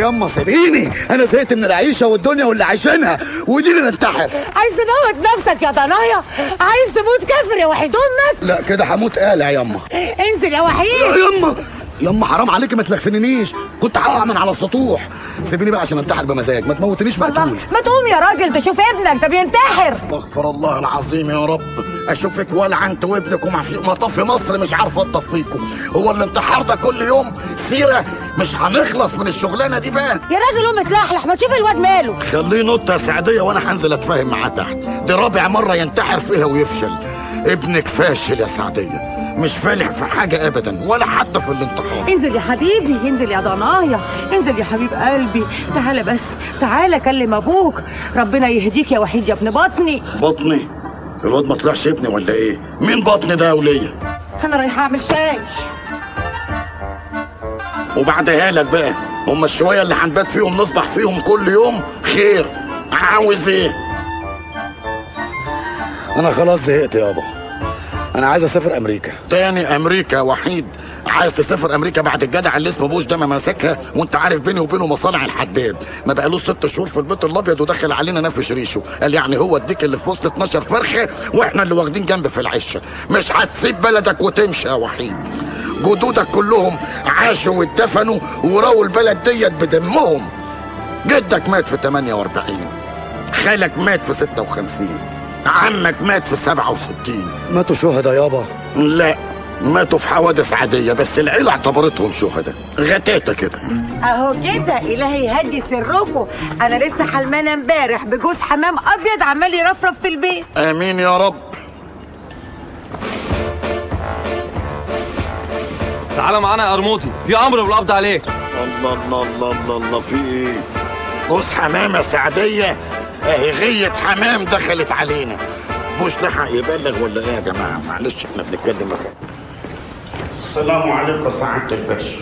ياما سيبيني، انا زهقت من العيشه والدنيا واللي عايشينها، ودي اللي ننتحر. عايز تموت نفسك يا ضنايا؟ عايز تموت كافر يا وحيد امك؟ لا كده هموت قالع ياما. انزل يا وحيد. لا ياما حرام عليكي ما تلخفنيش، كنت هقع من على السطوح. سيبيني بقى عشان انتحر بمزاج، ما تموتنيش مقتول. ما تقوم يا راجل تشوف ابنك ده بينتحر. استغفر الله العظيم يا رب، اشوفك ولع انت وابنك ومطفي مصر مش عارفه تطفيكم. هو الانتحار ده كل يوم سيره؟ مش هنخلص من الشغلانه دي بقى يا راجل قوم اتلحلح، ما تشوف الواد ماله. خليه نط يا سعديه وانا هنزل اتفاهم معاه تحت. دي رابع مره ينتحر فيها ويفشل. ابنك فاشل يا سعديه، مش فالح في حاجه ابدا ولا حتى في الانتحار. انزل يا حبيبي، انزل يا ضنايا، انزل يا حبيب قلبي. تعالى بس، تعالى كلم ابوك. ربنا يهديك يا وحيد يا ابن بطني. بطني؟ الواد ما طلعش ابني ولا ايه؟ مين بطني ده يا وليه؟ انا رايحه اعمل شاي. وبعدها لك بقى، هما الشويه اللي هنبات فيهم نصبح فيهم كل يوم خير. عاوز ايه؟ انا خلاص زهقت يابا، انا عايز اسافر امريكا. تاني امريكا يا وحيد؟ عايز تسافر امريكا بعد الجدع اللي اسمه بوش ده ما ماسكها؟ وانت عارف بيني وبينه مصانع الحداد، ما بقالوش 6 شهور في البيت الابيض ودخل علينا نافش ريشه. قال يعني هو الديك اللي في وسط 12 فرخه واحنا اللي واخدين جنب في العشه. مش هتسيب بلدك وتمشي يا وحيد. جدودك كلهم عاشوا واتدفنوا وراوا البلد ديت بدمهم. جدك مات في 48، خالك مات في 56، عمك مات في 67. ماتوا شهداء يابا؟ لا ماتوا في حوادث عادية، بس العيلة اعتبرتهم شهداء. غتاتة كده اهو كده. الهي يهدي سركم. انا لسه حلمانه امبارح بجوز حمام ابيض عمال يرفرف في البيت. امين يا رب. تعالى معانا يا قرموطي، في امر بالقبض عليك. الله الله الله الله الله، في ايه؟ جوز حمام يا سعدية؟ اهي غية حمام دخلت علينا. مش لحق يبلغ ولا ايه يا جماعة؟ معلش احنا بنتكلم اهو. السلام عليكم سعادة الباشا.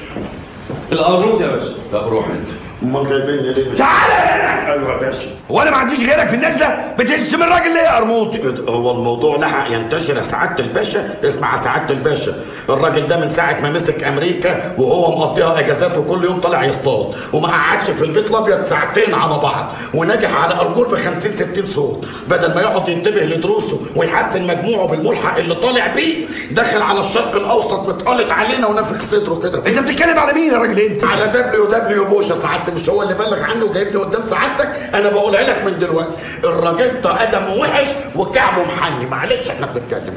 القرموطي يا باشا. طب روح انت. امال جايبيني ليه؟ تعالى هنا. ايوه يا باشا. وانا ما عنديش غيرك في النازله بتشتم الراجل ليه يا قرموطي؟ هو الموضوع لحق ينتشر يا سعادة الباشا؟ اسمع يا سعادة الباشا، الراجل ده من ساعة ما مسك أمريكا وهو مقضيها أجازات وكل يوم طالع يصطاد، وما قعدش في البيت الأبيض ساعتين على بعض، ونجح على أرجور ب 50-60 صوت. بدل ما يقعد ينتبه لدروسه ويحسن مجموعه بالملحق اللي طالع بيه، دخل على الشرق الأوسط متقلط علينا ونفخ صدره كده. انت بتتكلم على مين يا راجل انت؟ على دبليو بوش يا سعادة. مش هو اللي بلغ عنه وجايبني قدام سعادتك؟ أنا بقولها لك من دلوقتي، الراجل ده ادم وحش وكعبه محني. معلش احنا بنتكلم.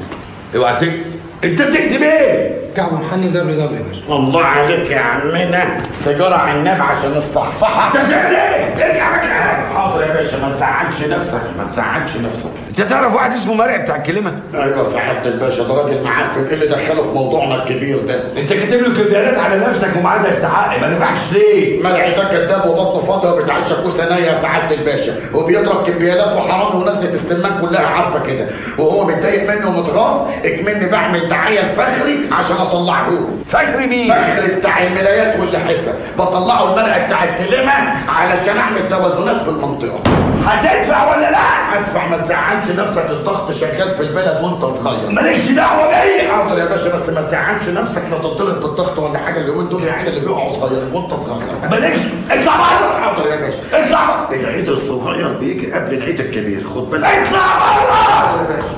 اوعى تكتب. انت بتكتب ايه؟ كعب محني دبليو يا باشا. الله عليك يا عمنا، سيجاره عناب عشان الصحصحه. انت بتعمل ايه؟ ارجع مكانك. حاضر يا باشا، ما تزعلش نفسك ما تزعلش نفسك. انت تعرف واحد اسمه مرعي بتاع الكلمه؟ ايوه سعاده الباشا، ده راجل معفن. ايه اللي دخله في موضوعنا الكبير ده؟ انت كاتب له كبيرات على نفسك ومعاه ده يستحق، ما نفعش ليه؟ مرعي ده كداب وبطنه فاضيه وبيتعشى كوسه نيه يا سعاده الباشا، وبيضرب كمبيالات وحرامي ونزله السمان كلها عارفه كده، وهو متضايق مني ومتغاظ. اكمني بعمل دعايه لفخري عشان اطلعه له. فخري مين؟ فخري بتاع الملايات واللحفه، بطلعه المرعي بتاع الكلمه علشان اعمل توازنات في المنطقه. هتدفع ولا لا؟ ادفع. ما تزعلش نفسك، الضغط شغال في البلد وانت صغير. مالكش دعوه بيا. حاضر يا باشا، بس ما تزعلش نفسك لا تضطرب بالضغط ولا حاجه. اليومين دول يعني اللي بيقعوا صغيرين وانت صغير. مالكش. اطلع بره. حاضر يا باشا. اطلع بره. العيد الصغير بيجي قبل العيد الكبير، خد بالك. اطلع بره. حاضر يا باشا.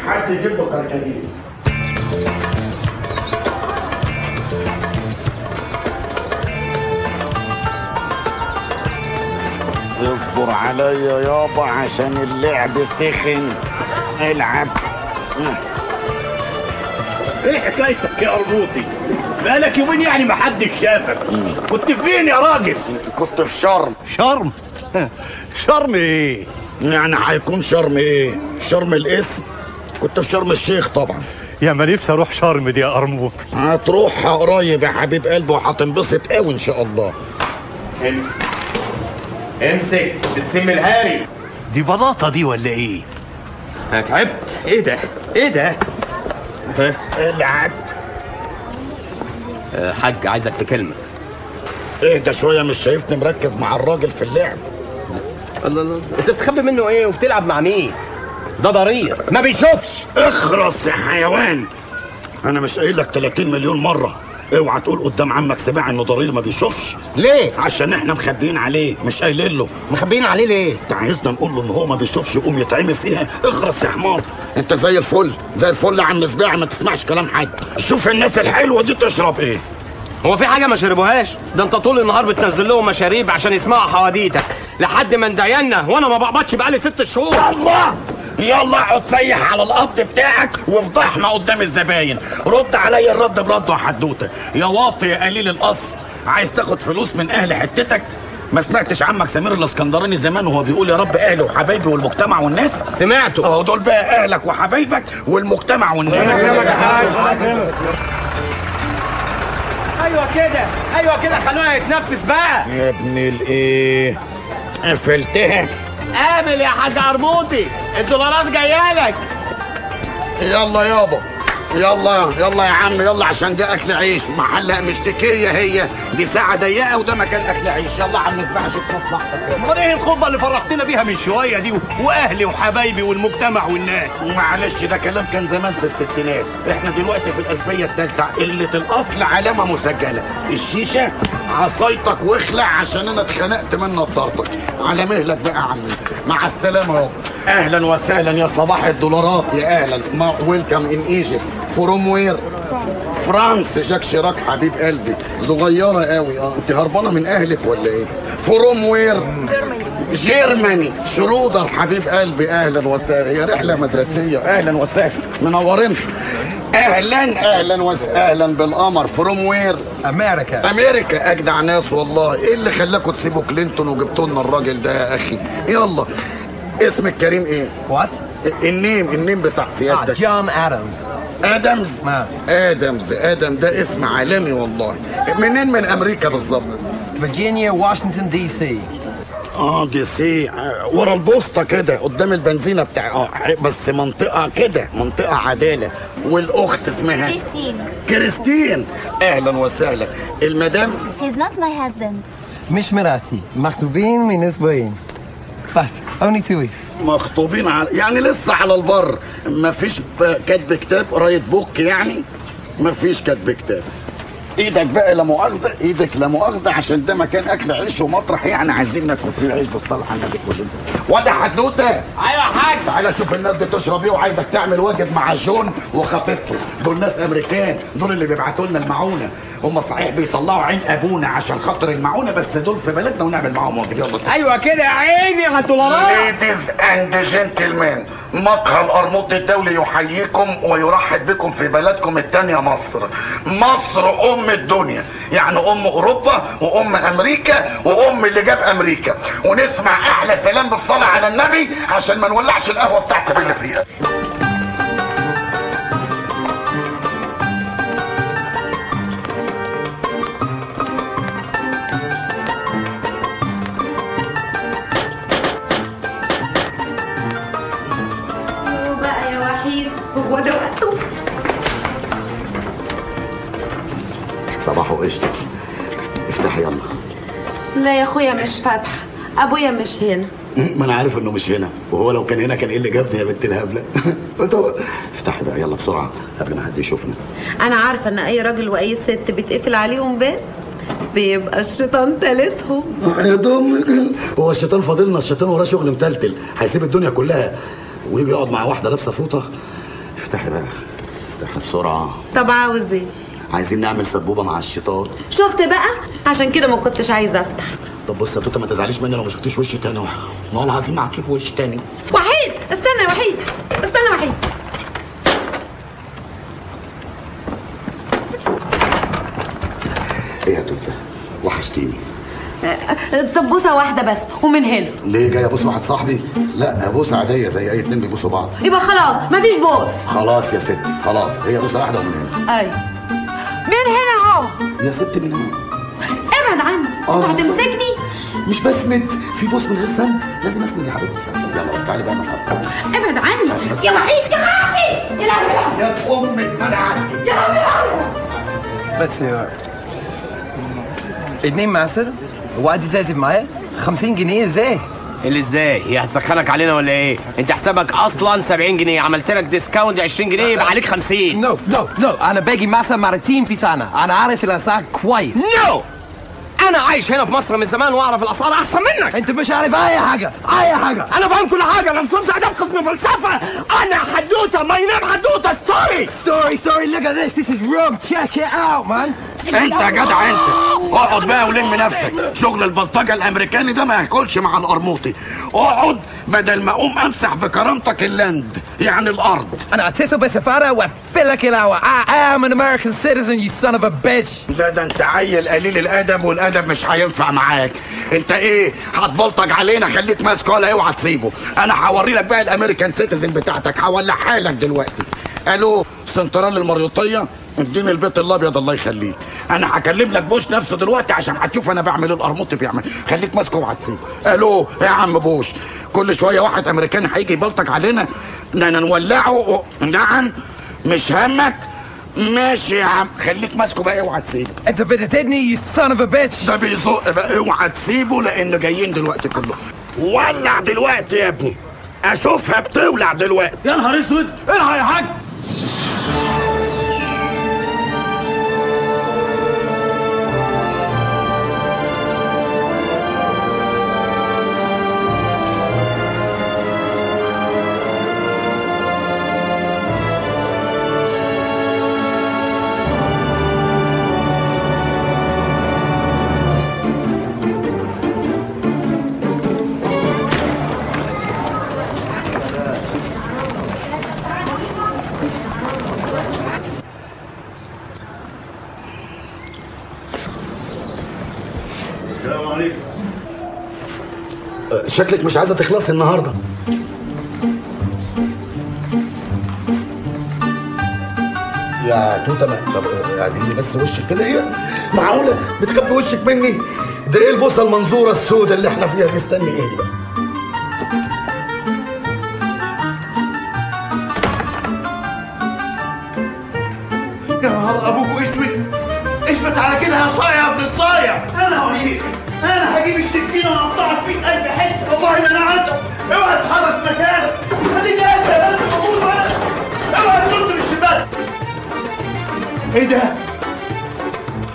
حد يجيب له كركديه. اصبر عليا يابا عشان اللعب سخن. العب. ايه حكايتك يا قرموطي؟ بقالك يومين يعني ما حدش شافك. كنت فين يا راجل؟ كنت في شرم. شرم؟ شرم ايه؟ يعني هيكون شرم ايه؟ شرم الاسم؟ كنت في شرم الشيخ طبعا. يا ما نفسي اروح شرم دي يا قرموطي. هتروحها قريب يا حبيب قلبي وهتنبسط قوي ان شاء الله. امسك امسك السم الهاري. دي بلاطه دي ولا ايه؟ انا تعبت. ايه ده؟ ايه ده؟ العب. حاج عايزك في كلمه. اهدى شويه، مش شايفني مركز مع الراجل في اللعب؟ الله الله، انت بتخبي منه ايه وبتلعب مع مين؟ ده ضرير ما بيشوفش. اخرس يا حيوان، انا مش قايل لك 30 مليون مره اوعى تقول قدام عمك سباع انه ضرير ما بيشوفش. ليه؟ عشان احنا مخبيين عليه، مش قايلين له. مخبيين عليه ليه؟ انت عايزنا نقول له ان هو ما بيشوفش يقوم يتعمي فيها؟ اخرس يا حمار. انت زي الفل زي الفل يا عم سباع، ما تسمعش كلام حد. شوف الناس الحلوه دي تشرب ايه. هو في حاجه ما شربوهاش؟ ده انت طول النهار بتنزل لهم مشاريب عشان يسمعوا حواديتك لحد ما ندينا، وانا ما بقبضش بقالي 6 شهور. الله، يلا اقعد سيح على القبض بتاعك وافضحنا قدام الزباين. رد عليا الرد برد وحدوته. يا واطي يا قليل الاصل، عايز تاخد فلوس من اهل حتتك؟ ما سمعتش عمك سمير الاسكندراني زمان وهو بيقول يا رب اهلي وحبايبي والمجتمع والناس؟ سمعته. اهو دول بقى اهلك وحبايبك والمجتمع والناس. ايوه كده، ايوه كده، خلونا يتنفس بقى. يا ابن الايه، قفلتها. قابل يا حاج قرموطي، الدولارات جايه لك. يلا يابا، يلا يلا يا عم، يلا عشان ده اكل عيش. محل مشتكيه هي دي، ساعه ضيقه وده مكان اكل عيش. يلا عم نسمع شوف مصلحتك. امال ايه الخطبه اللي فرحتنا بيها من شويه دي؟ واهلي وحبايبي والمجتمع والناس. معلش ده كلام كان زمان في الستينات، احنا دلوقتي في الالفيه الثالثه. قله الاصل علامه مسجله. الشيشه عصايتك واخلع عشان انا اتخنقت من نضارتك. على مهلك بقى يا عمي، مع السلامه يابا. اهلا وسهلا يا صباح الدولارات، يا اهلا. ويلكم ان ايجيبت. فروم وير؟ فرانس. جاك شيراك حبيب قلبي، صغيره قوي. انت هربانه من اهلك ولا ايه؟ فروم وير؟ جيرماني. شرودر حبيب قلبي، اهلا وسهلا. هي رحله مدرسيه. اهلا وسهلا، منورين. اهلا اهلا وسهلا بالقمر. فروم وير؟ امريكا. امريكا، اجدع ناس والله. ايه اللي خلاكوا تسيبوا كلينتون وجبتوا لنا الراجل ده يا اخي؟ يلا، اسمك كريم ايه؟ وات؟ النيم بتاع سيادتك. جون ادمز. ادمز؟ نعم. ادم ده اسم عالمي والله. منين من امريكا بالظبط؟ فيرجينيا، واشنطن دي سي. دي سي. ورا البوسطه كده قدام البنزينه بتاع بس منطقه كده، منطقه عداله. والاخت اسمها كريستين. اهلا وسهلا. المدام؟ He's not my husband. مش مراتي، مخطوبين من اسبوعين بس. only 2 weeks. مخطوبين يعني لسه على البر. مفيش كاتب كتاب، قرايه بوك يعني؟ مفيش كاتب كتاب. ايدك بقى لا مؤاخذه، ايدك لا مؤاخذه، عشان ده مكان اكل عيش ومطرح يعني عايزين ناكل فيه العيش بالصلاه على النبي كلنا. وده حدوته. ايوه يا حاج. تعالى شوف الناس دي تشرب ايه، وعايزك تعمل واجب مع جون وخطيبته. دول ناس امريكان، دول اللي بيبعتوا لنا المعونه. هم صحيح بيطلعوا عين ابونا عشان خاطر المعونه، بس دول في بلدنا ونعمل معاهم واجب. يلا ايوه كده يا عيني على الدولارات. ليديز اند جنتلمان، مقهى القرموطي الدولي يحييكم ويرحب بكم في بلدكم الثانيه مصر. مصر ام الدنيا، يعني ام اوروبا وام امريكا وام اللي جاب امريكا. ونسمع احلى سلام بالصلاه على النبي عشان ما نولعش القهوه بتاعتك اللي فيها. بقى يا وحيد، هو ده وقته؟ صباحو قشطه. افتحي يلا. لا يا اخويا مش فاتحه، ابويا مش هنا. ما انا عارف انه مش هنا، وهو لو كان هنا كان ايه اللي جابني يا بنت الهبله؟ افتحي بقى يلا بسرعه قبل ما حد يشوفنا. انا عارفه ان اي راجل واي ست بيتقفل عليهم باب بيبقى الشيطان تالتهم. يا دم، هو الشيطان فاضلنا؟ الشيطان وراه شغل متلتل، هيسيب الدنيا كلها ويجي يقعد مع واحده لابسه فوطه. افتحي بقى، افتحي بسرعه. طب عاوز ايه؟ عايزين نعمل سبوبه مع الشيطان. شفت بقى؟ عشان كده ما كنتش عايزه افتح. طب بص يا توته، ما تزعليش مني لو ما شفتيش وشي تاني. والله العظيم ما هتشوف وشي تاني. وحيد استنى يا وحيد، استنى يا وحيد. ايه يا توته، وحشتيني. طب بوسه واحده بس ومن هنا. ليه جاي ابوس واحد صاحبي؟ لا، بوسه عاديه زي اي اتنين بيبوسوا بعض. يبقى خلاص مفيش بوس. خلاص يا ستي، خلاص، هي بوسه واحده ومن هنا. ايوه من هنا اهو. يا ستي من هنا. ابعد عني، انت هتمسكني. مش بسند، في بوس من غير سند، لازم اسند يا حبيبتي. يلا تعالي بقى نتحرك. ابعد عني يا وحيد يا خافي. يا لهوي يا امك منعتي. يا لهوي. بس يا 2 معسل وادي زازب معايا 50 جنيه ازاي؟ اللي ازاي؟ هي هتسخنك علينا ولا ايه؟ انت حسابك اصلا 70 جنيه، عملت لك ديسكاونت 20 جنيه يبقى عليك 50. نو انا باجي مصر مرتين في سنه، انا عارف الاسعار كويس. نو انا عايش هنا في مصر من زمان واعرف الاسعار احسن منك. انت مش عارف اي حاجه. انا فاهم كل حاجه، انا مصطفى سعداء في قسم فلسفه. انا حدوته ماي نيم حدوته ستوري. Look at this is wrong. Check it out man. انت يا جدع انت اقعد بقى ولم نفسك. شغل البلطجه الامريكاني ده ما ياكلش مع القرموطي. اقعد بدل ما اقوم امسح بكرامتك اللاند يعني الارض. انا اتصل بسفاره وافلك الهوا. I am an American citizen you son of a bitch. ده انت عيل قليل الادب والادب مش هينفع معاك. انت ايه هتبلطج علينا؟ خليك ماسكه ولا اوعى تسيبه. انا هوري لك بقى الامريكان سيتيزن بتاعتك، هولعها لك دلوقتي. الو سنترال المريوطيه، اديني البيت الابيض الله يخليك. انا هكلم لك بوش نفسه دلوقتي عشان هتشوف انا بعمل ايه القرموطي بيعمل. خليك ماسكه اوعى تسيبه. الو يا عم بوش، كل شويه واحد امريكاني هيجي يبلطج علينا نولعه. نعم مش همك؟ ماشي يا عم، خليك ماسكه بقى اوعى تسيبه. انت بتتدني you son of a bitch. ده بيزق بقى، اوعى تسيبه لانه جايين دلوقتي كله. ولع دلوقتي يا ابني، اشوفها بتولع دلوقتي. يا نهار اسود، الحق يا حاج. السلام عليكم. شكلك مش عايزه تخلصي النهارده. يا توته طب يعني بس وشك كده ايه؟ معقوله بتخبي وشك مني؟ ده ايه البوصه المنظوره السوداء اللي احنا فيها دي؟ استني ايه دي بقى؟ يا نهار ابوكوا اسود، اثبت على كده يا صايع يا ابن الصايع. انا هوريك، انا هجيب السكينه واقطعك 100,000 حته. والله ما انا عندك. اوعى تتحرك مكانك. خليك قاعد يا بنت بقول وانا. اوعى تنط من الشباك. ايه ده؟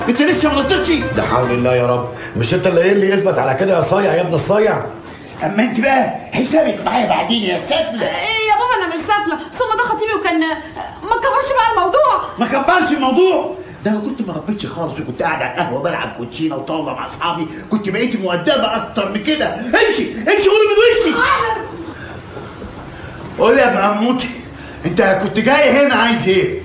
انت لسه ما نطيتش؟ لا حول الله يا رب، مش انت اللي قايل لي اثبت على كده يا صايع يا ابن الصايع؟ اما انت بقى حسابك معايا بعدين يا سافله. ايه يا بابا انا مش سافله، ثم ده خطيبي وكان ما كبرش بقى الموضوع. ما كبرش الموضوع. ده انا كنت ما ربيتش خالص وكنت قاعد على القهوه بلعب كوتشينه وطاوله مع اصحابي، كنت بقيت مؤدبه اكتر من كده. امشي امشي قولي من وشي. قول لي يا ابن عموتي، انت كنت جاي هنا عايز ايه؟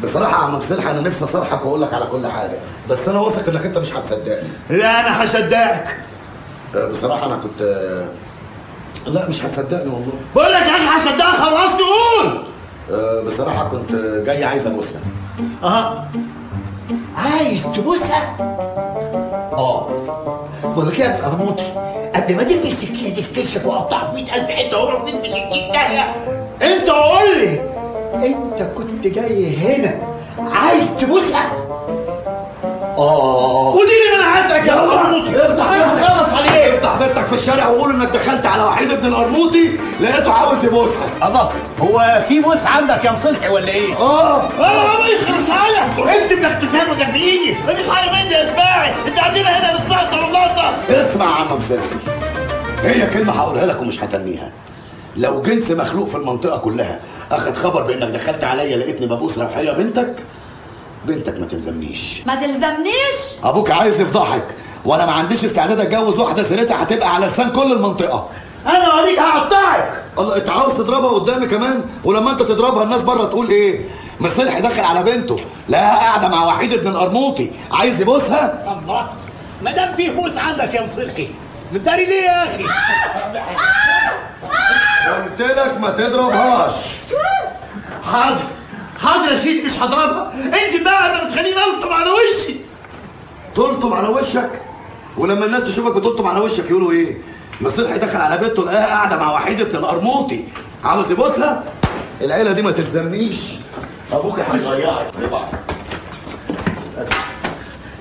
بصراحه يا عم مصلح انا نفسي اصارحك واقول لك على كل حاجه، بس انا واثق انك انت مش هتصدقني. لا انا هصدقك. بصراحه انا كنت لا مش هتصدقني والله. بقول لك انا هصدقك، خلصت قول. بصراحه كنت جاي عايز ابوسها. عايز تبوسها؟ بقول لك يا ابن عموتي، قبل ما ترمي السكينه دي في كشك واقطعك 100,000 حته واروح فين في 60 داهيه، انت قول لي انت كنت جاي هنا عايز تبوسها؟ ودي اللي انا عندك يا ابن عموتي. افتح خلص عليه. افتح بيتك في الشارع وقول انك دخلت على وحيد ابن القرموطي لقيته عاوز يبوسها. الله، هو في بوس عندك يا مصلحي ولا ايه؟ يخلص عليك. انت اللي اختفيت وزبيني، مفيش حاجه مني يا سباعي، انت عندنا هنا للسلطه واللقطه. اسمع يا عم مصلحي، هي كلمه هقولها لك ومش هتنيها. لو جنس مخلوق في المنطقه كلها اخد خبر بانك دخلت عليا لقيتني ببوس روحيه بنتك ما تلزمنيش. ما تلزمنيش؟ ابوك عايز يفضحك وانا ما عنديش استعداد اتجوز واحده سيرتها هتبقى على لسان كل المنطقه. انا اوريك هقطعك. الله، انت عاوز تضربها قدامي كمان؟ ولما انت تضربها الناس بره تقول ايه؟ مصلحي داخل على بنته لقاها قاعده مع وحيد ابن القرموطي عايز يبوسها؟ الله، ما دام فيه بوس عندك يا مصلحي مداري ليه يا اخي؟ قلت لك ما تضربهاش. حاضر يا سيدي، مش هضربها. انت بقى انا بتخليني الطم على وشي. تلطم على وشك؟ ولما الناس تشوفك بتلطم على وشك يقولوا ايه؟ مصلحي دخل على بنته لقاها قاعده مع وحيد ابن القرموطي عاوز يبوسها؟ العيله دي ما تلزمنيش، ابوك هيضيعك.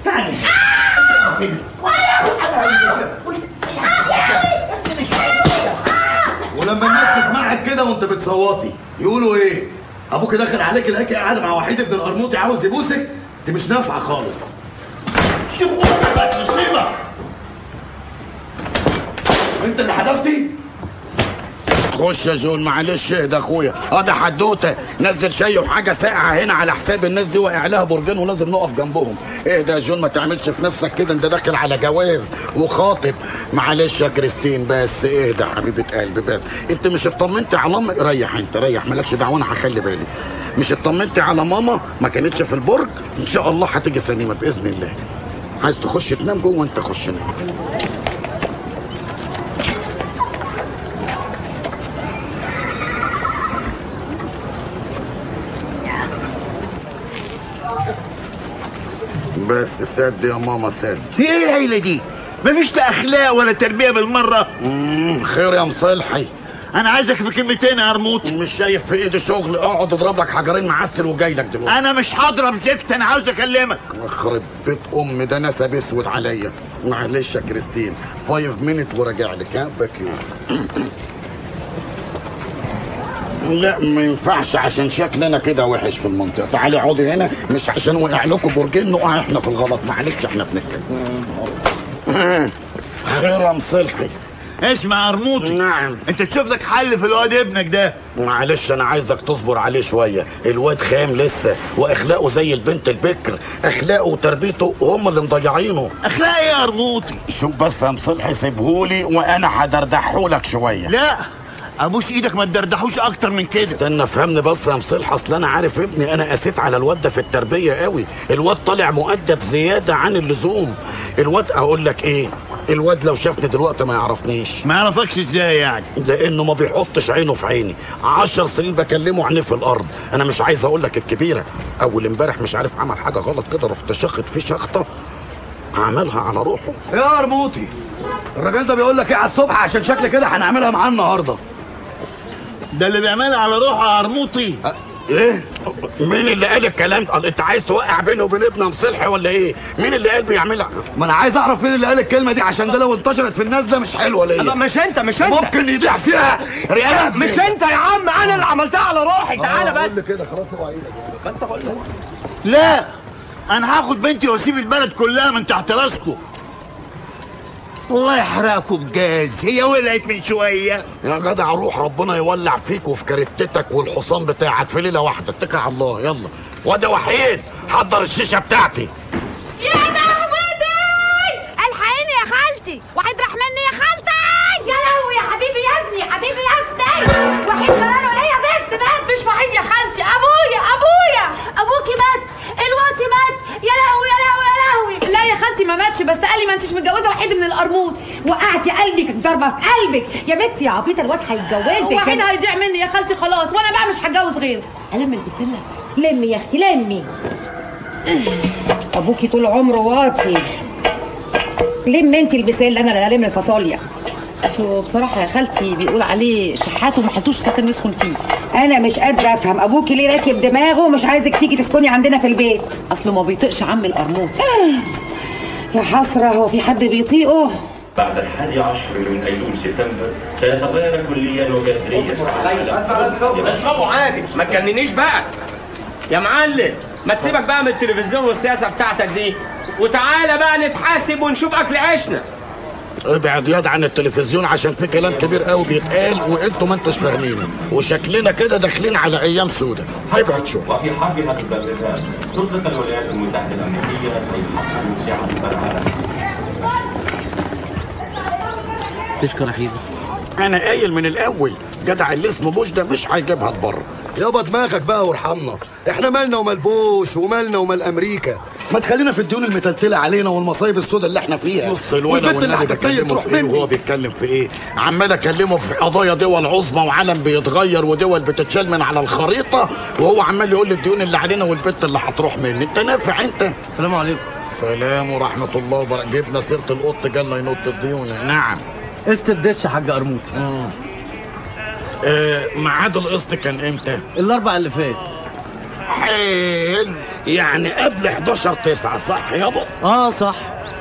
تعالي. مش عارف يا ولما الناس تسمعك كده وانت بتصوتي يقولوا ايه؟ ابوك داخل عليك الاقي قاعد مع وحيد ابن القرموطي عاوز يبوسك؟ انت مش نافعه خالص. شوف امك بقت مصيبه. انت اللي حدفتي؟ خش يا جون، معلش اهدى اخويا. ده حدوته. نزل شاي وحاجه ساقعه هنا على حساب الناس دي، واقع لها برجين ولازم نقف جنبهم. اهدى يا جون، ما تعملش في نفسك كده، انت داخل على جواز وخاطب. معلش يا كريستين، بس اهدى حبيبه قلبي. بس انت مش اطمنتي على امك؟ ريح انت، ريح، مالكش دعوه، انا هخلي بالي. مش اطمنتي على ماما؟ ما كانتش في البرج؟ ان شاء الله هتيجي سليمه باذن الله. عايز تخش تنام جوه انت خش نام. بس سد يا ماما سد. ايه العيله دي؟ مفيش لا اخلاق ولا تربيه بالمره. خير يا مصلحي. انا عايزك في كلمتين يا قرموطي. مش شايف في ايدي شغل؟ اقعد اضرب لك حجرين معسل وجاي لك دلوقتي. انا مش هضرب زفت، انا عاوز اكلمك. يخرب بيت ام ده نسب اسود عليا. معلش يا كريستين، 5 مينت وراجع لك. ها باكيو. لا ما ينفعش، عشان شكلنا كده وحش في المنطقه. تعالي اقعدي هنا، مش عشان وقع لكم برجين نقع احنا في الغلط. معلش احنا بنتكلم. خير يا مصلحي. اسمع يا قرموطي. نعم. انت تشوف لك حل في الواد ابنك ده. معلش انا عايزك تصبر عليه شويه، الواد خام لسه واخلاقه زي البنت البكر. اخلاقه وتربيته هم اللي مضيعينه. اخلاق ايه يا قرموطي؟ شوف بس يا مصلحي، سيبهولي وانا هدردحهولك شويه. لا ابوس ايدك، ما تدردحوش اكتر من كده. استنى فهمني بس يا مصلحي، اصل انا عارف ابني، انا قسيت على الواد ده في التربيه قوي. الواد طالع مؤدب زياده عن اللزوم. الواد اقول لك ايه، الواد لو شافني دلوقتي ما يعرفنيش. ما يعرفكش ازاي يعني؟ لانه ما بيحطش عينه في عيني. 10 سنين بكلمه عينيه في الارض. انا مش عايز اقول لك الكبيره، اول امبارح مش عارف عمل حاجه غلط كده، رحت شخط فيه شخطه عملها على روحه. يا قرموطي، الراجل ده بيقول لك ايه على الصبح؟ عشان شكل كده هنعملها معاه النهارده. ده اللي بيعملها على روحه يا قرموطي. ايه؟ مين اللي قال الكلام ده؟ انت عايز توقع بيني وبين ابن مصلحي ولا ايه؟ مين اللي قال بيعملها؟ ما انا عايز اعرف مين اللي قال الكلمه دي، عشان ده لو انتشرت في الناس ده مش حلوه ليا. مش انت ممكن يضيع فيها رقاب. مش انت يا عم، انا اللي عملتها على روحي. تعالى بس. قول كده خلاص، اوعى ايدك. بس اقول لك. لا انا هاخد بنتي واسيب البلد كلها من تحت راسكم. الله يحرقكم بجاز، هي ولعت من شويه. يا جدع روح، ربنا يولع فيك وفي كرتتك والحصان بتاعك في ليله واحده. اتكل على الله. يلا واد وحيد، حضر الشيشه بتاعتي. يا لهوتي، الحقيني يا خالتي، وحيد راح مني يا خالتي. يا لهوي يا حبيبي يا ابني، حبيبي يا ابني. وحيد جراله ايه يا بنت؟ مات؟ مش وحيد يا خالتي، ابويا ابوكي مات، الوقت مات. يا لهوي يا لهوي يا لهوي. لا يا خالتي ما ماتش، بس قال لي ما انتش متجوزه وحيد من القرموطي. وقعتي قلبي، كانت ضربه في قلبك يا بنتي يا عبيطه. الواد هيتجوزك. وحيد هيضيع مني يا خالتي خلاص، وانا بقى مش هتجوز غيره. الم البسله. لمي يا اختي لمي. ابوكي طول عمره واطي. لم انت البسله، انا اللي الم الفاصوليا. بصراحه يا خالتي بيقول عليه شحات وما حلتوش سكن يسكن فيه. انا مش قادره افهم ابوكي ليه راكب دماغه ومش عايزك تيجي تسكني عندنا في البيت. اصله ما بيطيقش عم القرموط. يا حسره، هو في حد بيطيقه؟ بعد 11 من ايلول سبتمبر سيتغير كليا وجذريا. اشربوا عادي، ما تجننيش بقى يا معلم. ما تسيبك بقى من التلفزيون والسياسه بتاعتك دي، وتعالى بقى نتحاسب ونشوف اكل عيشنا. ابعد ياض عن التلفزيون، عشان في كلام كبير قوي بيتقال وانتوا ما انتوش فاهمينه، وشكلنا كده داخلين على ايام سودة. ابعد شويه. وفي حرب هتبقى تطلق الولايات المتحده الامريكيه سيحقق سعه العالم. تشكر اخيرا. انا قايل من الاول، جدع اللي اسمه بوش ده مش هيجيبها لبره. يابا دماغك بقى وارحمنا، احنا مالنا ومال بوش ومالنا ومال امريكا. ما تخلينا في الديون المتلتله علينا والمصايب السوداء اللي احنا فيها. بص الولد اللي بكلمه في ايه وهو بيتكلم في ايه؟ عمال اكلمه في قضايا دول عظمى وعالم بيتغير ودول بتتشال من على الخريطه، وهو عمال يقول لي الديون اللي علينا والبت اللي هتروح مني. انت نافع انت؟ السلام عليكم. السلام ورحمه الله وبركاته. جبنا سيره القط جالنا ينط الديون. نعم. قسط الدش يا حاج قرموطي. ميعاد القسط كان امتى؟ الاربع اللي فات. حلو، يعني قبل 11/9 صح يابا؟ صح.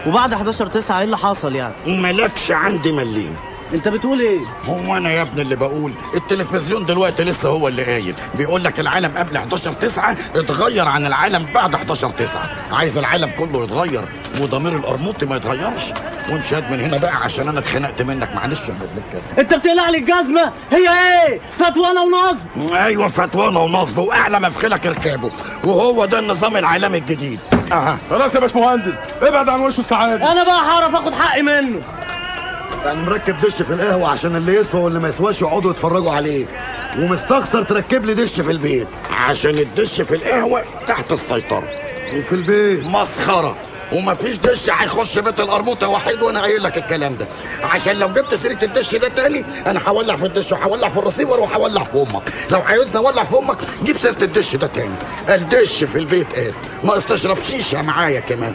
وبعد 11/9 ايه اللي حصل يعني؟ مالكش عندي مليم. انت بتقول ايه؟ هو انا يا ابني اللي بقول؟ التلفزيون دلوقتي لسه هو اللي قايل، بيقول لك العالم قبل 11/9 اتغير عن العالم بعد 11/9. عايز العالم كله يتغير وضمير القرموطي ما يتغيرش. وامشي هات من هنا بقى عشان انا اتخنقت منك، معلش يا ابن الكلب. انت بتقلع لي الجزمه؟ هي ايه؟ فتوانه ونصب؟ ايوه فتوانه ونصب، واعلى مفخلك اركابه، وهو ده النظام العالمي الجديد. خلاص يا باشمهندس، ابعد عن وشه السعاده. انا بقى هعرف اخد حقي منه. يعني مركب دش في القهوه عشان اللي يسوى واللي ما يسواش يقعدوا يتفرجوا عليه، ومستخسر تركب لي دش في البيت عشان الدش في القهوه تحت السيطره، وفي البيت مسخره. ومفيش دش هيخش بيت القرموطه وحيد، وانا قايل لك الكلام ده عشان لو جبت سيره الدش ده تاني انا هولع في الدش وهولع في الرسيفر وهولع في امك. لو عايزني اولع في امك جيب سيره الدش ده تاني. الدش في البيت قال ما استشرب شيشه معايا كمان.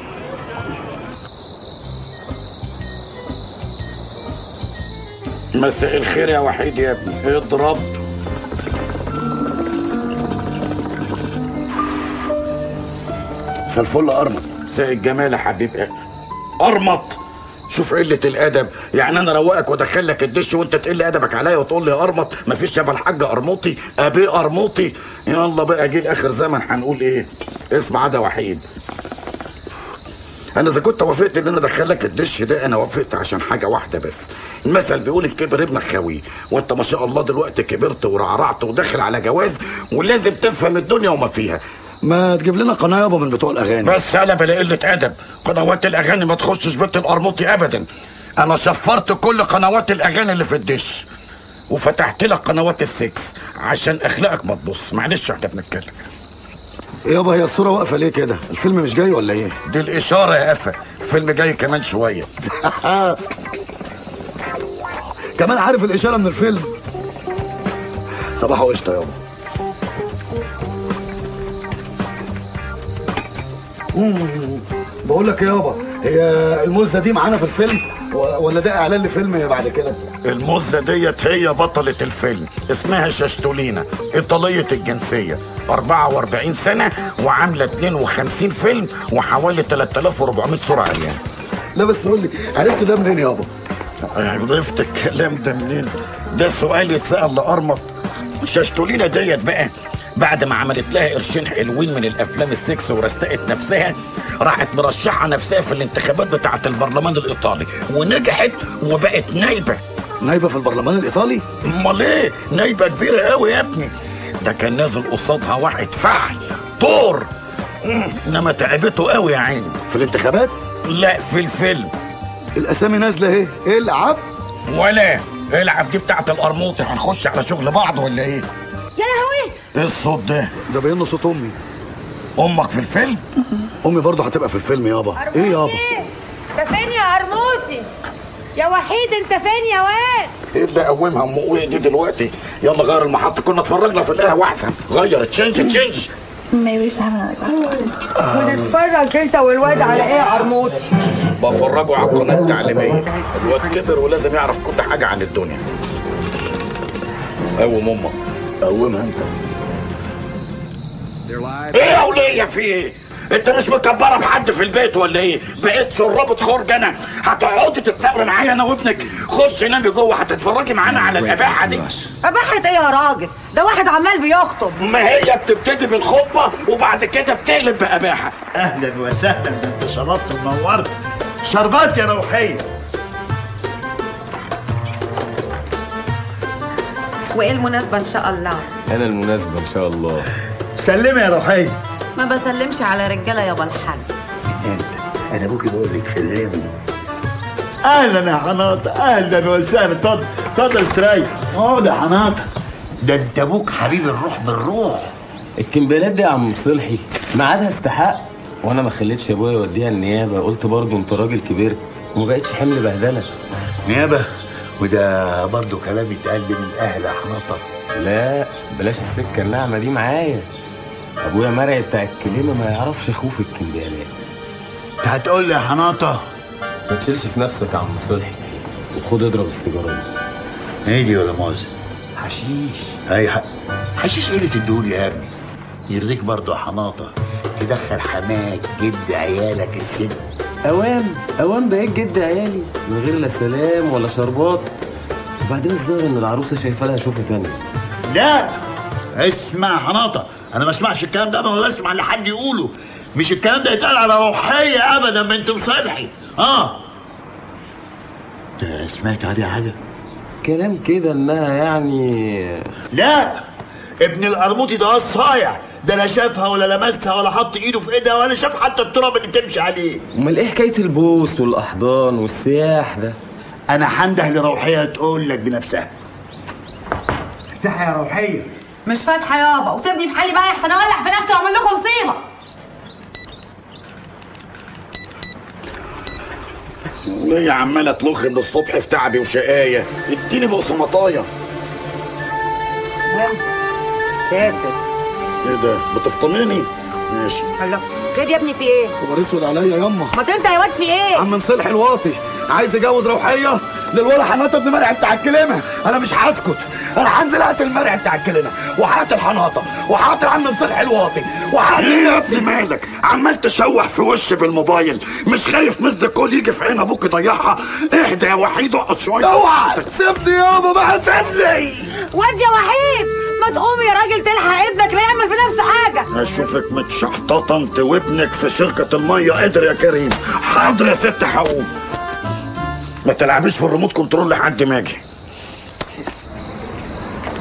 مساء الخير يا وحيد يا ابني، اضرب. مساء الفل يا ارمط. مساء الجمال يا حبيب ارمط. شوف قله الادب، يعني انا اروقك وادخلك الدش وانت تقل ادبك عليا وتقول لي يا ارمط؟ مفيش شبه الحاج ارموطي ابي ارموطي. يلا بقى جه لاخر زمن هنقول ايه؟ اسمع ده وحيد، انا اذا كنت وافقت ان انا ادخلك الدش ده انا وافقت عشان حاجه واحده بس. المثل بيقول الكبر ابن خويه، وانت ما شاء الله دلوقتي كبرت ورعرعت وداخل على جواز ولازم تفهم الدنيا وما فيها. ما تجيب لنا قناه يابا من بتوع الاغاني. بس انا بلا قله ادب، قنوات الاغاني ما تخشش بيت القرموطي ابدا. انا شفرت كل قنوات الاغاني اللي في الدش وفتحت لك قنوات السكس عشان اخلاقك ما تبص. معلش احنا بنتكلم. يابا هي الصوره واقفه ليه كده؟ الفيلم مش جاي ولا ايه؟ دي الاشاره يا قفا، الفيلم جاي كمان شويه. كمان عارف الاشاره من الفيلم. صباحو قشطه يابا. بقول لك يابا، هي المزه دي معانا في الفيلم ولا ده اعلان لفيلم بعد كده؟ المزه ديت هي بطله الفيلم، اسمها شاشتولينا، ايطاليه الجنسيه، 44 سنه وعامله 52 فيلم وحوالي 3400 صوره عريان. لا بس قول لي عرفت ده منين يابا؟ عرفت الكلام ده منين؟ ده سؤال يتسال لارمط. شاشتولينا ديت بقى بعد ما عملت لها قرشين حلوين من الافلام السكس ورستقت نفسها، راحت مرشحه نفسها في الانتخابات بتاعه البرلمان الايطالي ونجحت وبقت نايبه. نايبه في البرلمان الايطالي؟ امال ايه؟ نايبه كبيره قوي يا ابني. ده كان نازل قصادها واحد فعل طور، انما تعبته قوي يا عيني. في الانتخابات؟ لا في الفيلم. الاسامي نازله اهي. العب ولا العب دي بتاعه القرموطي. هنخش على شغل بعض ولا ايه؟ يا لهوي، ايه الصوت ده؟ ده باين له صوت امي. امك في الفيلم؟ امي برضه هتبقى في الفيلم يابا. ايه يابا؟ ده فين يا قرموطي؟ يا وحيد انت فين يا واد؟ ايه اللي قومها ام قويه دي دلوقتي؟ يلا غير المحطه، كنا اتفرجنا في القهوه احسن. غير تشينج. ونتفرج انت والواد على ايه يا قرموطي؟ بفرجه على القناه التعليميه. الواد كبر ولازم يعرف كل حاجه عن الدنيا. قوم امك. قومها انت. ايه يا وليه في ايه؟ انت مش مكبره بحد في البيت ولا ايه؟ بقيت شربة خرج انا. هتقعدي تتصابري معايا انا وابنك؟ خش نامي جوه، هتتفرجي معانا على الاباحه دي. اباحة ايه يا راجل؟ ده واحد عمال بيخطب. ما هي بتبتدي بالخطبه وبعد كده بتقلب باباحه. اهلا وسهلا، ده انت شرفت ونورت. شربات يا روحيه. وايه المناسبه ان شاء الله؟ انا المناسبه ان شاء الله. سلمي يا روحيه. ما بسلمش على رجاله يابا الحاج. انا ابوكي بقول لك سلمي. اهلا يا حناطه، اهلا وسهلا. اتفضل استريح. اقعد يا حناطه. ده انت ابوك حبيب الروح بالروح. الكمبيالات دي يا عم صلحي ميعادها استحق، وانا ما خليتش ابويا يوديها النيابه. قلت برضه انت راجل كبرت وما بقتش حمل بهدله. نيابه؟ وده برضه كلام يتقال من الاهل يا حناطه. لا بلاش السكه الناعمه دي معايا. ابويا مرعي بتاع الكلمه ما يعرفش خوف الكمبيالات. انت هتقول لي يا حناطه؟ ما تشيلش في نفسك يا عم صلحي، وخد اضرب السيجاره دي. ايه دي ولا موزه؟ حشيش. اي حشيش ايه اللي تديهولي يا ابني؟ يرضيك برضه يا حناطه تدخل حماك جد عيالك السجن؟ اوام بقيت جد عيالي من غير لا سلام ولا شربات. وبعدين الظاهر ان العروسه شايفه لها شوفه تانية. لا اسمع حناطه، انا ما اسمعش الكلام ده ولا اسمع اللي حد يقوله. مش الكلام ده يتقال على روحيه ابدا بنت مصالحي. انت سمعت عليه حاجه؟ كلام كده انها يعني. لا ابن القرموطي ده صايع، ده لا شافها ولا لمسها ولا حط ايده في ايدها ولا شاف حتى التراب اللي تمشي عليه. امال ايه حكايه البوس والاحضان والسياح ده؟ انا هنده لروحيه تقول لك بنفسها. افتحي يا روحيه. مش فاتحه يابا، وسيبني في حالي بقى احسن اولع في نفسي واعمل لكم مصيبه. ليه عماله تلخ من الصبح في تعبي وشقايه؟ اديني بقسماطايه. ساتر. ايه ده؟ بتفطميني؟ ماشي. الله، خير يا ابني في ايه؟ خبر اسود عليا ياما. ما انت يا واد في ايه؟ عم مصلح الواطي عايز يجوز روحيه للولا حناطه ابن مرعي بتاع الكلمه. انا مش هسكت، انا هنزل اقتل مرعي بتاع الكلمه وهقتل حناطه وهقتل عم مصلح الواطي وهقتل. ايه يا ابني مالك؟ عمال تشوح في وشي بالموبايل، مش خايف مز كل يجي في عين ابوك يضيعها؟ اهدى يا وحيد اقعد شويه. اوعى سيبني يابا بقى، سيبني. واد يا وحيد ما تقوم يا راجل تلحق ابنك لا يعمل في نفسه حاجه. اشوفك متشحططه انت وابنك في شركه الميه. قادر يا كريم؟ حاضر يا ست هقوم. ما تلعبيش في الريموت كنترول لحد ما اجي.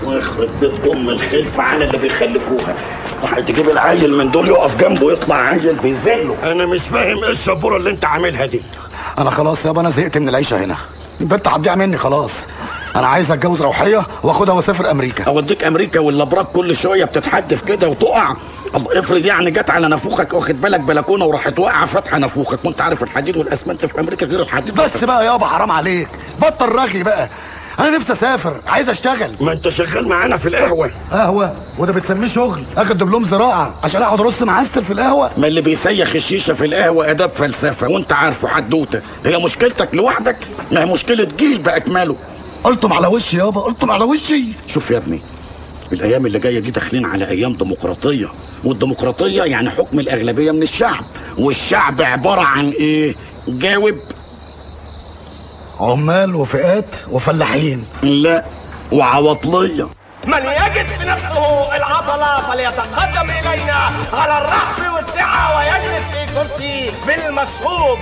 ويخرب بيت ام الخلفه على اللي بيخلفوها. واحد تجيب العيل من دول يقف جنبه يطلع عيل بيذله. انا مش فاهم ايه الشبوره اللي انت عاملها دي. انا خلاص يابا، انا زهقت من العيشه هنا. البنت هتضيع مني خلاص. انا عايز اتجوز روحيه واخدها واسافر امريكا. اوديك امريكا والابراج كل شويه بتتحدف كده وتقع. الله، افرض يعني جت على نافوخك واخد بالك بلكونه وراحت واقعه فاتحه نافوخك، وانت عارف الحديد والاسمنت في امريكا غير الحديد. بس بقى يابا حرام عليك، بطل رغي بقى. انا نفسي اسافر، عايز اشتغل. ما انت شغال معانا في القهوه. قهوه؟ وده بتسميه شغل؟ اخد دبلوم زراعه عشان اقعد ارص معسل في القهوه؟ ما اللي بيسيخ الشيشه في القهوه اداب فلسفه، وانت عارفه حدوته. هي مشكلتك لوحدك؟ ما هي مشكله جيل باكمله. قلتم على وشي يابا، قلتم على وشي. شوف يا ابني، الايام اللي جايه دي داخلين على ايام ديمقراطيه، والديمقراطيه يعني حكم الاغلبيه من الشعب، والشعب عباره عن ايه؟ جاوب. عمال وفئات وفلاحين. لا، وعواطليه. من يجد في نفسه العضلة فليتقدم إلينا على الرحب والسعة ويجلس في كرسي بالمشروب.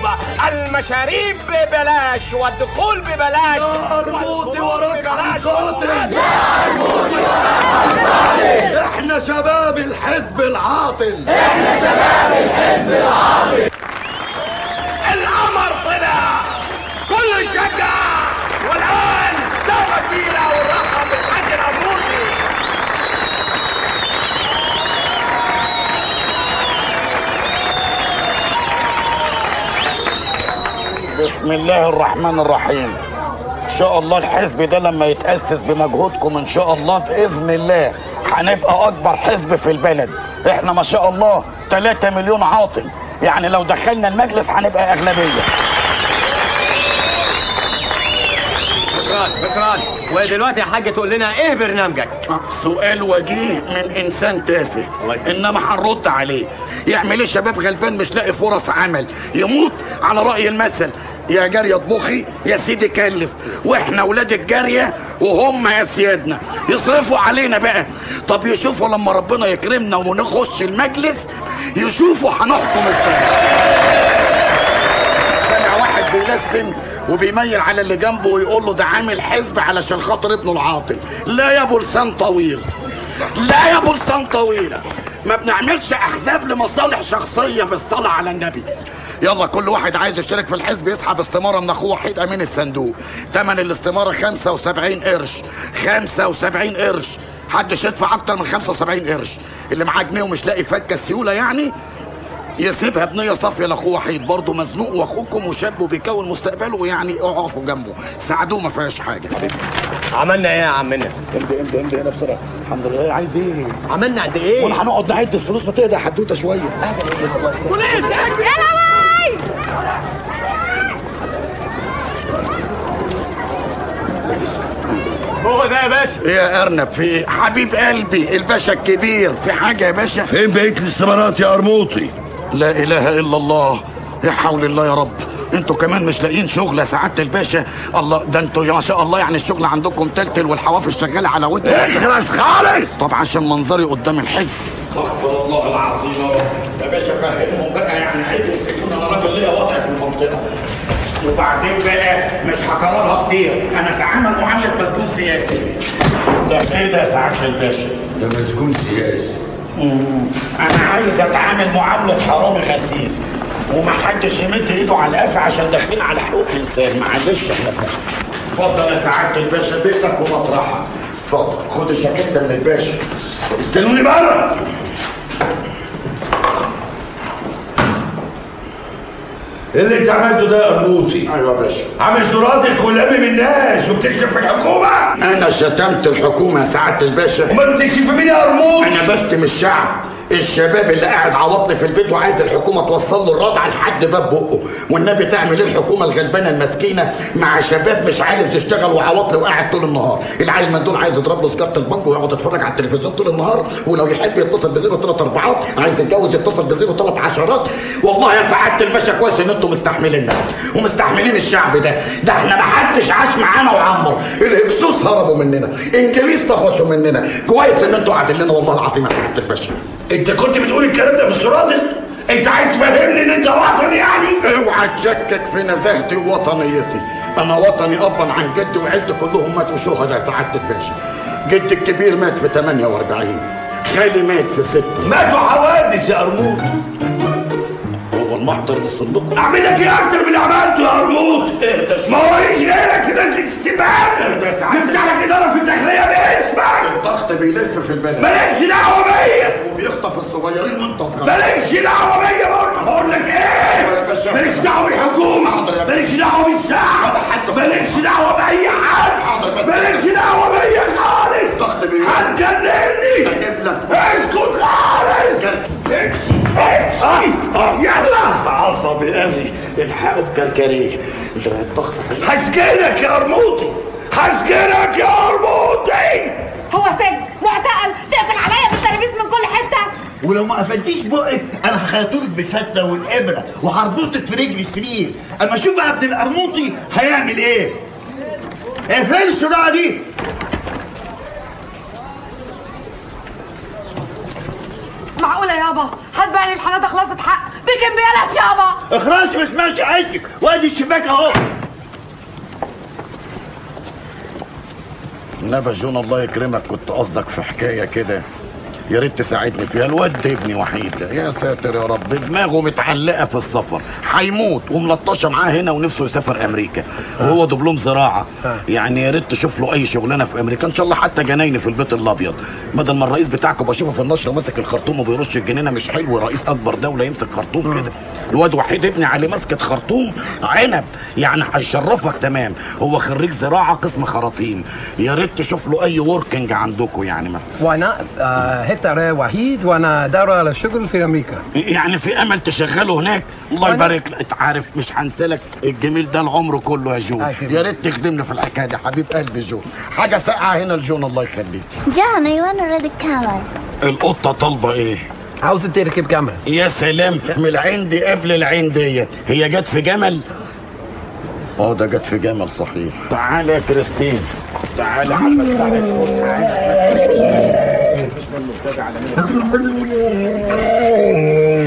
المشاريب ببلاش والدخول ببلاش. يا أرموطي وراك قاتل. يا أرموطي وراك قاتل. احنا شباب الحزب العاطل. احنا شباب الحزب العاطل. القمر طلع، كل شجع، والآن ثورة كبيرة والرقم بالحاج الأرموطي. بسم الله الرحمن الرحيم. ان شاء الله الحزب ده لما يتأسس بمجهودكم ان شاء الله بإذن الله هنبقى اكبر حزب في البلد. احنا ما شاء الله 3 مليون عاطل، يعني لو دخلنا المجلس هنبقى اغلبية. شكرا. ودلوقتي يا حاج تقول لنا ايه برنامجك؟ سؤال وجيه من انسان تافه، انما هنرد عليه. يعمل ايه شباب غلبان مش لاقي فرص عمل؟ يموت على رأي المثل، يا جارية اطبخي يا سيدي كلف. واحنا ولاد الجارية وهم يا سيادنا، يصرفوا علينا بقى. طب يشوفوا لما ربنا يكرمنا ونخش المجلس، يشوفوا هنحكم ازاي. سامع واحد بيلسن وبيميل على اللي جنبه ويقول له ده عامل حزب علشان خاطر ابنه العاطل. لا يا ابو لسان طويل، لا يا ابو لسان طويل، ما بنعملش احزاب لمصالح شخصيه بالصلاه على النبي. يلا كل واحد عايز يشترك في الحزب يسحب استماره من اخوه وحيد امين الصندوق. تمن الاستماره 75 قرش. 75 قرش. حدش يدفع اكتر من 75 قرش. اللي معاه جنيه ومش لاقي فكه السيوله يعني يسيبها بنيه صافيه لاخوه وحيد، برضه مزنوق واخوكم وشاب وبيكون مستقبله، يعني اقفوا جنبه ساعدوه، ما فيهاش حاجه. عملنا ايه يا عمنا؟ امضي هنا بسرعه. الحمد لله. عايز ايه؟ عملنا قد ايه؟ وانا هنقعد نعد الفلوس، ما تهدى حدوته شويه. بوليس يا لهوي! هو ده يا باشا. ايه يا ارنب؟ في ايه؟ حبيب قلبي الباشا الكبير، في حاجه يا باشا؟ فين بقية الاستمارات يا أرموطي؟ لا اله الا الله، يا حول الله يا رب. انتوا كمان مش لاقيين شغل يا سعاده الباشا؟ الله، ده انتوا ما شاء الله يعني الشغل عندكم تلتل والحوافز شغاله على ودنك. اخرس خالص. طب عشان منظري قدام الحزب. استغفر الله العظيم يا رب. يا باشا فهمهم بقى، يعني عيدوا وسيبوني، انا راجل ليا وضع في المنطقه. وبعدين بقى مش هكررها كتير، انا اتعامل معامله مسجون سياسي. ده ايه ده يا سعاده الباشا؟ ده مسجون سياسي. انا عايز اتعامل معامله حرامي غسيل، ومحدش يمد ايده على القفا عشان داخلين على حقوق انسان. معلش احنا بقى. اتفضل يا سعاده الباشا، بيتك ومطرحك. اتفضل خد الجاكيته من الباشا. استنوني بره. ايه اللي انت عملته ده يا قرموطي؟ ايوه يا باشا. عامل صوراتك ولامم الناس وبتشتم في الحكومه؟ انا شتمت الحكومه يا سعاده الباشا؟ امال بتشتم في مين يا قرموطي؟ انا بشتم الشعب، الشباب اللي قاعد عواطلي في البيت وعايز الحكومه توصل له الرضع لحد باب بقه. والنبي تعمل ايه الحكومه الغلبانه المسكينه مع شباب مش عايز يشتغل وعواطلي وقاعد طول النهار؟ العيل من دول عايز يضرب له سجاره البنك ويقعد يتفرج على التلفزيون طول النهار، ولو يحب يتصل بزيرو 3 4 عايز يتجوز يتصل بزيرو 3 10. والله يا سعاده الباشا كويس ان انتم مستحمليننا ومستحملين الشعب ده احنا ما حدش عاش معانا وعمر. الهكسوس هربوا مننا، انجليز طفشوا مننا. كويس ان انتم قاعدين لنا والله العظيم يا سعاده الباشا. انت كنت بتقول الكلام ده في الصورات؟ انت عايز تفهمني ان انت وطني يعني؟ اوعى تشكك في نزاهتي ووطنيتي. انا وطني ابا عن جدي وعيلتي كلهم ماتوا شهداء يا سعاده الباشا. جدي الكبير مات في 48، خالي مات في 6. ماتوا حوادث يا قرموط. هو المحضر وصل لكم؟ اعمل لك ايه اكتر من اللي عملته يا قرموط؟ ما هو ايش غيرك نازل السباق؟ نفتح لك اداره في الداخليه باسمك. الضغط بيلف في البلد. مالكش دعوه بيا. وبيخطف الصغيرين وانت صغير. مالكش دعوه بيا بقول لك ايه؟ مالكش دعوه بالحكومه. مالكش دعوه بالشعب. مالكش دعوه باي حد. مالكش دعوه بيا خالص. الضغط بيلف. هتجنني. هجيب لك. اسكت خالص. امشي. يلا. عصبي قوي. الحقه بكركريه. الضغط هسجنك يا قرموطي. هسجنك يا قرموطي. هو سجن معتقل تقفل عليا بالترابيز من كل حته. ولو ما قفلتيش بقك انا هخيطولك بالفتله والابره وهربطك في رجل السرير. اما اشوف بقى ابن القرموطي هيعمل ايه. اقفلي الشراعه دي. معقوله يابا هتبقى لي الحاله ده خلصت حق بكمبيالات يابا. اخرس ما اسمعش عايزك وادي الشباك اهو. نبا جون الله يكرمك، كنت قصدك في حكايه كده يا ريت تساعدني فيها. الواد ابني وحيد ده يا ساتر يا رب دماغه متعلقه في السفر، هيموت وملطشه معاه هنا ونفسه يسافر امريكا وهو دبلوم زراعه. يعني يا ريت تشوف له اي شغلانه في امريكا ان شاء الله، حتى جنايني في البيت الابيض، بدل ما الرئيس بتاعكم بشوفه في النشره ماسك الخرطوم وبيرش الجنينه. مش حلو رئيس اكبر دوله يمسك خرطوم كده. الواد وحيد ابني عليه ماسكه خرطوم عنب، يعني هيشرفك تمام. هو خريج زراعه قسم خراطيم. يا ريت تشوف له اي وركينج عندكم يعني. ما وانا هتر وحيد وانا دار على شغل في امريكا. يعني في امل تشغله هناك؟ الله يبارك لك. انت عارف مش هنسلك الجميل ده العمر كله يا جون. يا ريت تخدمني في الحكايه دي حبيب قلبي جون. حاجه ساقعه هنا لجون الله يخليك. جون I want to read the camera. القطه طالبه ايه؟ عاوز تركب كاميرا. يا سلام، من العين دي قبل العين ديت. هي جت في جمل؟ ده جت في جمل صحيح. تعالى يا كريستين، تعالى على مساحة فوق.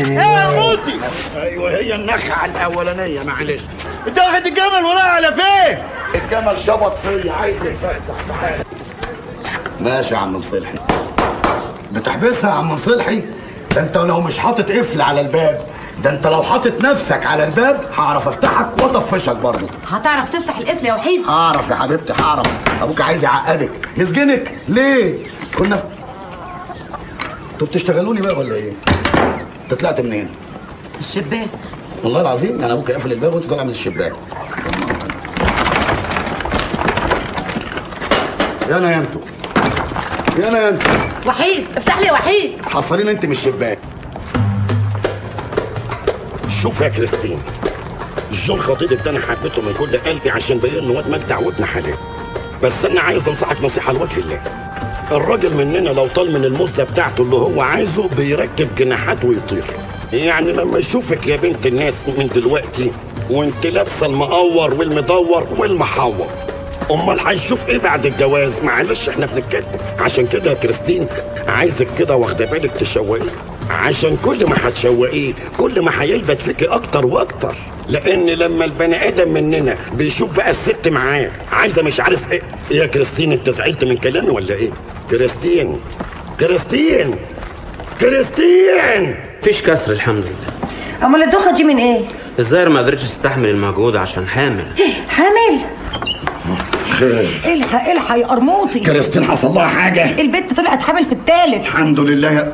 يا قرموطي. ايوه هي النخعه الاولانيه معلش. انت واخد الجمل وراها على فين؟ الجمل شبط فيا عايز يتفسح. تعالى. ماشي يا عم مصلحي. بتحبسها يا عم مصلحي؟ ده انت لو مش حاطط قفل على الباب، ده انت لو حاطط نفسك على الباب هعرف افتحك واطفشك برضه. هتعرف تفتح القفل يا وحيد؟ هعرف يا حبيبتي هعرف. ابوك عايز يعقدك يسجنك ليه؟ كنا انتوا بتشتغلوني بقى ولا ايه؟ انت طلعت منين؟ الشباك. والله العظيم يعني ابوك قافل الباب وانت طالع من الشباك. يانا يا انتوا، يانا يا انتوا. وحيد افتح لي يا وحيد. حصلين انت من الشباك. شوف يا كريستين، جون خطيبك ده انا حبيته من كل قلبي عشان باين انه واد مجدع وابن حلال. بس انا عايز انصحك نصيحه لوجه الله. الراجل مننا لو طال من المزه بتاعته اللي هو عايزه بيركب جناحات ويطير. يعني لما يشوفك يا بنت الناس من دلوقتي وانت لابسه المقور والمدور والمحور. امال هنشوف ايه بعد الجواز؟ معلش احنا بنتكلم. عشان كده يا كريستين عايزك كده واخده بالك تشوقيه، عشان كل ما هتشوقيه كل ما هيلبت فيكي اكتر واكتر. لان لما البني ادم مننا بيشوف بقى الست معاه عايزه مش عارف ايه يا كريستين، انت زعلت من كلامي ولا ايه؟ كريستين كريستين كريستين، فيش كسر الحمد لله. امال الدوخه دي من ايه؟ الظاهر ما قدرتش تستحمل المجهود عشان حامل. حامل؟ خير. الحق يا قرموطي. كريستين حصل لها حاجه؟ البت طلعت حامل في الثالث. الحمد لله.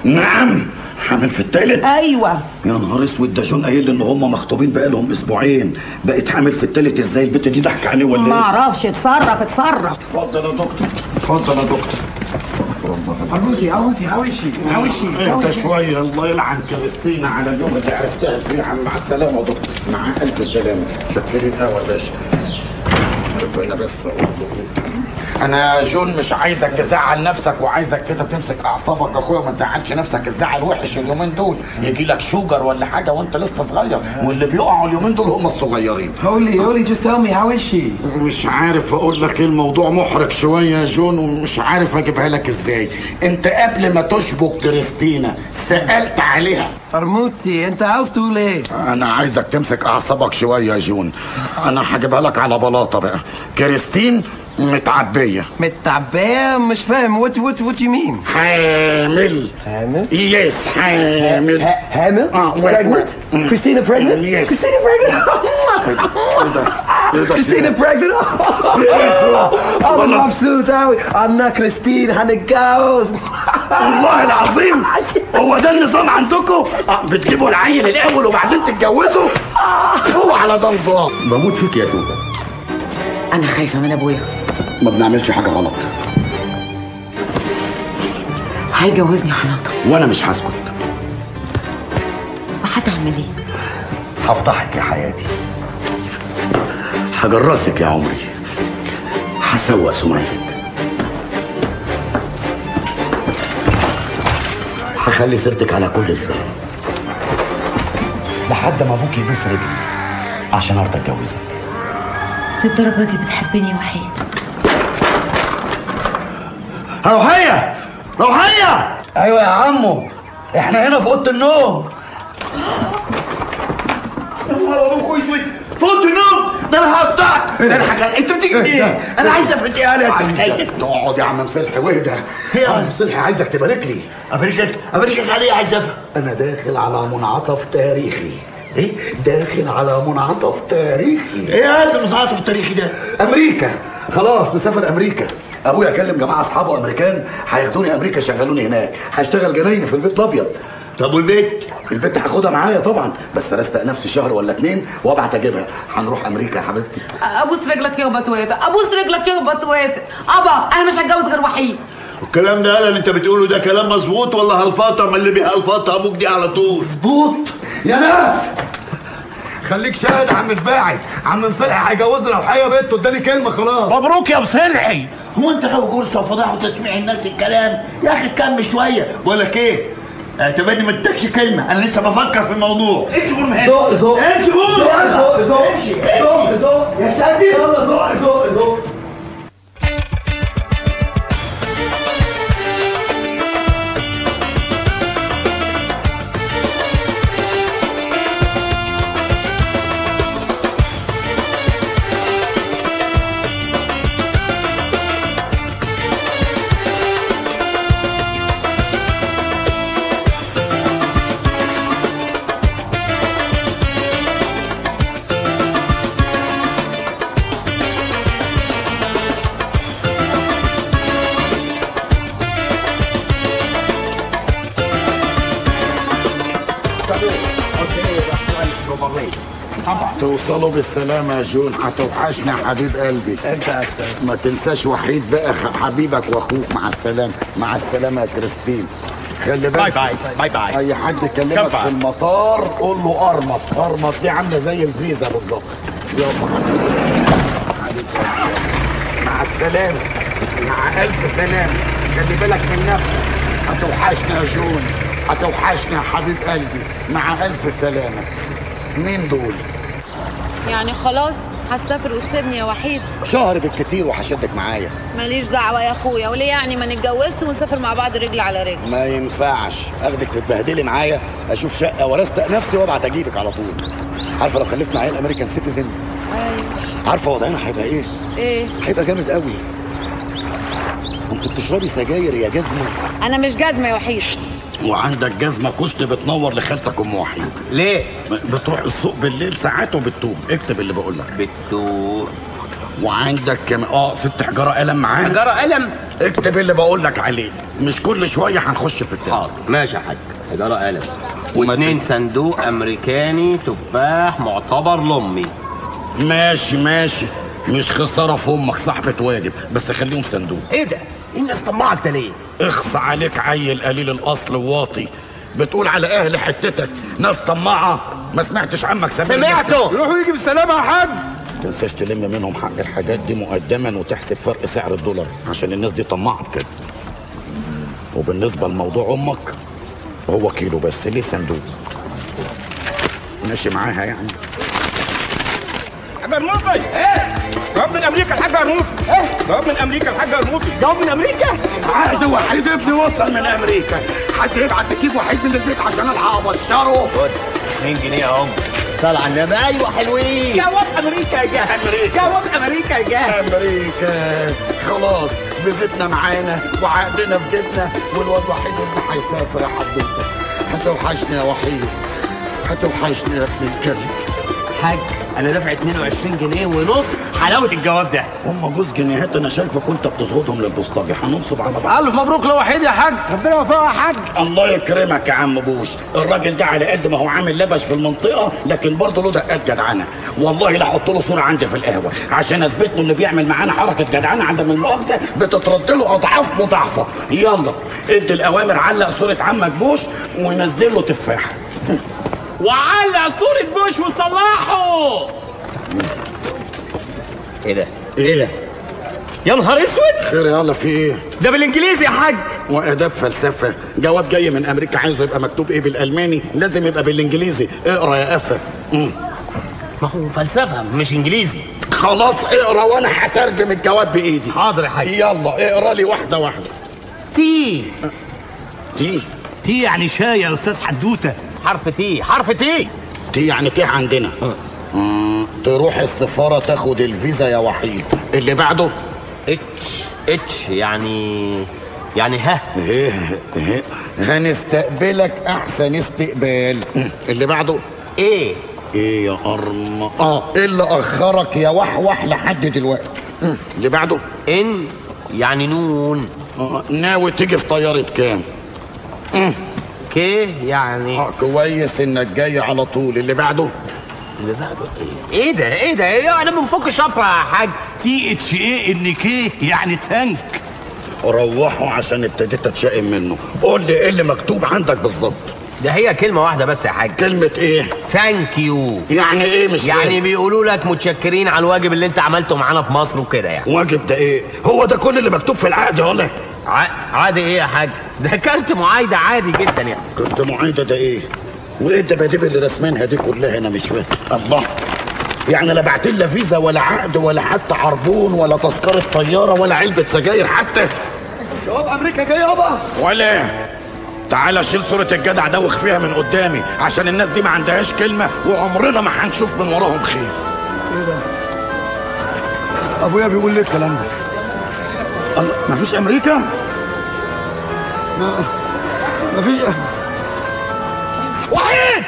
نعم حامل في الثالث؟ ايوه. يا نهار اسود، ده جون قايل لي ان هم مخطوبين بقالهم اسبوعين، بقت حامل في الثالث ازاي؟ البت دي ضحك عليه ولا ايه؟ ما اعرفش، اتصرف. اتفضل يا دكتور، اتفضل يا دكتور. عروتي how is she؟ اهدى شويه، الله يلعن كريستينا على اليوم اللي عرفتها فيه. مع السلامه يا دكتور. مع الف سلامه. شكرين قوي يا باشا. عارف انا بس اقول له انا جون مش عايزك تزعل نفسك، وعايزك كده تمسك اعصابك يا اخويا، وما تزعلش نفسك. الزعل وحش اليومين دول، يجي لك شوجر ولا حاجه وانت لسه صغير، واللي بيقعوا اليومين دول هم الصغيرين. Holy just tell me how is she؟ مش عارف اقول لك ايه، الموضوع محرج شويه يا جون ومش عارف اجيبها لك ازاي. انت قبل ما تشبك كريستينا سالت عليها؟ قرموطي انت عاوز تقول ايه؟ انا عايزك تمسك اعصابك شويه يا جون. انا هجيبها لك على بلاطه بقى. كريستين متعبيه. مش فاهم. what you mean؟ حامل. يس حامل. حامل؟ pregnant؟ كريستينا pregnant؟ يس. كريستينا كريستينا pregnant؟ انا مبسوط اوي. انا كريستين هنتجوز. والله العظيم هو ده النظام عندكم؟ بتجيبوا العيل الاول وبعدين تتجوزوا؟ هو على ده نظام. بموت فيك يا توته. انا خايفه من ابويا. ما بنعملش حاجه غلط. هيجوزني حناطه وانا مش هسكت. وهتعمل ايه؟ هفضحك يا حياتي، هجرسك يا عمري، هسوق سمعتك، هخلي سيرتك على كل لسان لحد ما ابوك يبوس رجلي عشان ارضى اتجوزك. للدرجه دي بتحبني وحيد؟ روحية روحية. ايوه يا عمو، احنا هنا في اوضه النوم. يا نهار ابوك اسود، في اوضه النوم؟ ده انا هقطعك. ده انا انت بتيجي منين؟ انا عايز افتيها لك. عايزك تقعد يا عم مصلحي واهدى. يا عم مصلحي عايزك تبارك لي. ابارك لك عليه يا عزفه. انا داخل على منعطف تاريخي. ايه؟ داخل على منعطف تاريخي. ايه هذا المنعطف التاريخي ده؟ امريكا. خلاص مسافر امريكا. ابويا كلم جماعه اصحابه امريكان هياخدوني امريكا يشغلوني هناك. هشتغل جنايني في البيت الابيض. طب والبيت؟ البيت هاخدها معايا طبعا، بس ارستق نفسي شهر ولا 2 وابعت اجيبها. هنروح امريكا يا حبيبتي. ابوس رجلك يابا توافق، ابوس رجلك يابا توافق. ابا انا مش هتجوز غير وحيد. والكلام ده اللي انت بتقوله ده كلام مظبوط ولا هلفطه؟ ما اللي بيهلفطها ابوك دي على طول. مظبوط يا ناس. خليك شاهد يا عم سباعي. عم مصلحي هيجوزنا روحيه بنته، اداني كلمه خلاص. مبروك يا مصلحي. هو انت غاوي جرس وفضاح وتسميع الناس الكلام؟ يا اخي كم شويه. بقول لك ايه، اعتبرني ما ادكش كلمه، انا لسه بفكر في الموضوع. امشي غور من هنا. زق امشي غور. امشي يا ساتر. يلا زق. توصلوا بالسلامة يا جون. هتوحشنا يا حبيب قلبي. انت احسن. ما تنساش وحيد بقى حبيبك واخوك. مع السلامة. مع السلامة يا كريستين. خلي بالك. باي باي. اي حد يكلمك في المطار قول له ارمط. ارمط دي عاملة زي الفيزا بالظبط. يلا حبيبي. مع السلامة. مع الف سلامة. خلي بالك من نفسك. هتوحشنا يا جون. هتوحشنا يا حبيب قلبي. مع الف سلامة. مين دول؟ يعني خلاص هتسافر وتسيبني يا وحيد؟ شهر بالكتير وهشدك معايا. ماليش دعوه يا اخويا، وليه يعني ما نتجوزش ونسافر مع بعض رجل على رجل؟ ما ينفعش، اخدك تتبهدلي معايا، اشوف شقه وارستق نفسي وابعت اجيبك على طول. عارفه لو خلفنا عيل امريكان سيتيزن، عارفه وضعنا هيبقى ايه؟ ايه؟ هيبقى جامد قوي. انت بتشربي سجاير يا جزمه؟ انا مش جزمه يا وحيد. وعندك جزمه كشت بتنور لخالتك ام وحيد. ليه؟ بتروح السوق بالليل ساعات وبتتوه. اكتب اللي بقول لك. بتوه. وعندك 6 حجاره قلم معانا. حجاره قلم؟ اكتب اللي بقول لك عليه، مش كل شويه هنخش في التاني. حاضر ماشي يا حاج. حجاره قلم و2 صندوق امريكاني تفاح معتبر لامي. ماشي مش خساره في امك، صاحبة واجب، بس خليهم صندوق. ايه ده؟ ايه الناس طمعك ده ليه؟ اخص عليك عيل قليل الاصل وواطي، بتقول على اهل حتتك ناس طماعه. ما سمعتش عمك سمعته. روحوا يجي بالسلامه يا حاج. ما تنساش تلم منهم حق الحاجات دي مقدما وتحسب فرق سعر الدولار عشان الناس دي طماعه بكده. وبالنسبه لموضوع امك هو كيلو بس، ليه صندوق؟ ماشي معاها يعني. حاج ارموطي ايه؟ جواب من امريكا الحاج ارموطي. ايه؟ جواب من امريكا الحاج ارموطي. جواب من امريكا؟ عقد وحيد ابني وصل من امريكا. حد يبعت تجيب وحيد من البيت عشان الحق ابشره. خد 2 جنيه اهم. صل على النبي. ايوه حلوين. جواب امريكا جه. جواب امريكا جه. امريكا خلاص، فيزتنا معانا وعقدنا في جيبنا، والواد وحيد ابني هيسافر يا حبيبتي. هتوحشني يا وحيد، هتوحشني يا ابن الكلب. حاج انا دافع 22 جنيه ونص حلاوه الجواب ده. هم جوز جنيهات انا شايفك وانت بتزهدهم للبوسطجي، هننصب على بعض. الف مبروك لوحيد يا حاج، ربنا يوفقه يا حاج. الله يكرمك يا عم بوش، الراجل ده على قد ما هو عامل لبش في المنطقه لكن برضه له دقات جدعنه. والله لا احط له صوره عندي في القهوه عشان اثبت له اللي بيعمل معانا حركه جدعنه عدم المؤاخذه بتترد له اضعاف مضاعفه. يلا ادي الاوامر، علق صوره عمك بوش ونزل له تفاحه. وعلق صورة بوش وصلحه. ايه ده؟ ايه ده؟ يا نهار اسود. خير يلا في ايه؟ ده بالانجليزي يا حاج. واداب فلسفه، جواب جاي من امريكا عايزه يبقى مكتوب ايه بالالماني؟ لازم يبقى بالانجليزي. اقرا يا قفا. ما هو فلسفه مش انجليزي. خلاص اقرا وانا هترجم الجواب بايدي. حاضر يا حاج. يلا اقرا لي واحده واحده. تي تي يعني شاي يا استاذ حدوته. حرف تي. حرف تي. تي يعني تي عندنا. تروح السفاره تاخد الفيزا يا وحيد. اللي بعده اتش يعني ها. هنستقبلك احسن استقبال. اللي بعده ايه يا ارم. ايه اللي اخرك يا وحوح لحد دلوقتي؟ اللي بعده ان يعني نون. ناوي تيجي في طياره كام؟ كي يعني كويس انك جاي على طول. اللي بعده ايه ده ايه انا بنفك شفره يا حاج. تي اتش ايه ان كي يعني ثانك. روحوا عشان ابتديت اتشائم منه. قول لي ايه اللي مكتوب عندك بالظبط؟ ده هي كلمه واحده بس يا حاج. كلمه ايه؟ ثانك يو. يعني ايه مش يعني فاهم؟ بيقولوا لك متشكرين على الواجب اللي انت عملته معانا في مصر وكده يعني. واجب ده ايه؟ هو ده كل اللي مكتوب في العقد ولا؟ عادي ايه يا حاج؟ ده كارت معايده عادي جدا يعني. كارت معايده ده ايه؟ وايه الدباديب اللي راسمينها دي كلها؟ انا مش فاهم. الله، يعني لا بعت لنا فيزا ولا عقد ولا حتى عربون ولا تذكره طياره ولا علبه سجاير حتى. جواب امريكا جاي يابا. ولا تعالى شيل صورة الجدع ده واخفيها من قدامي عشان الناس دي ما عندهاش كلمة وعمرنا ما هنشوف من وراهم خير. ايه ده؟ ابويا بيقول لي الكلام ده. الله، مفيش امريكا؟ مفيش. وحيد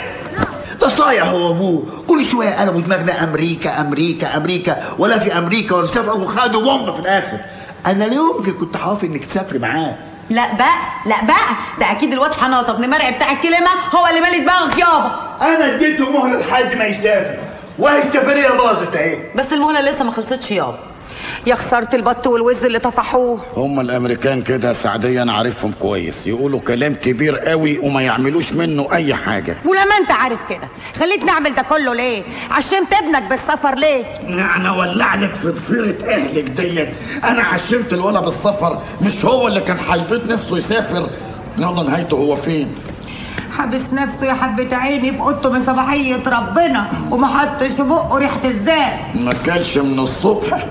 ده صايع هو ابوه، كل شويه قلبوا دماغنا امريكا امريكا امريكا، ولا في امريكا ولا سافر وخدوا بومب في الاخر. انا لا يمكن كنت حافظ انك تسافري معاه. لا بقى ده اكيد الواد حناطه ابن مرعي بتاع الكلمه هو اللي مالي دماغك يابا. انا اديته مهله لحد ما يسافر وهي السفريه باظت اهي. بس المهله لسه ما خلصتش يابا. يا خساره البط والوز اللي طفحوه. هم الامريكان كده سعدية، انا عارفهم كويس، يقولوا كلام كبير قوي وما يعملوش منه اي حاجه. ولما انت عارف كده خليتني اعمل ده كله ليه؟ عشمت ابنك بالسفر ليه؟ انا ولع لك في ضفيره اهلك ديت. انا عشمت الولد بالسفر، مش هو اللي كان هيبيت نفسه يسافر. يلا نهايته هو فين؟ حبس نفسه يا حبة عيني في اوضته من صباحية ربنا وما حطش في بقه ريحة الزاد. ما كلش من الصبح،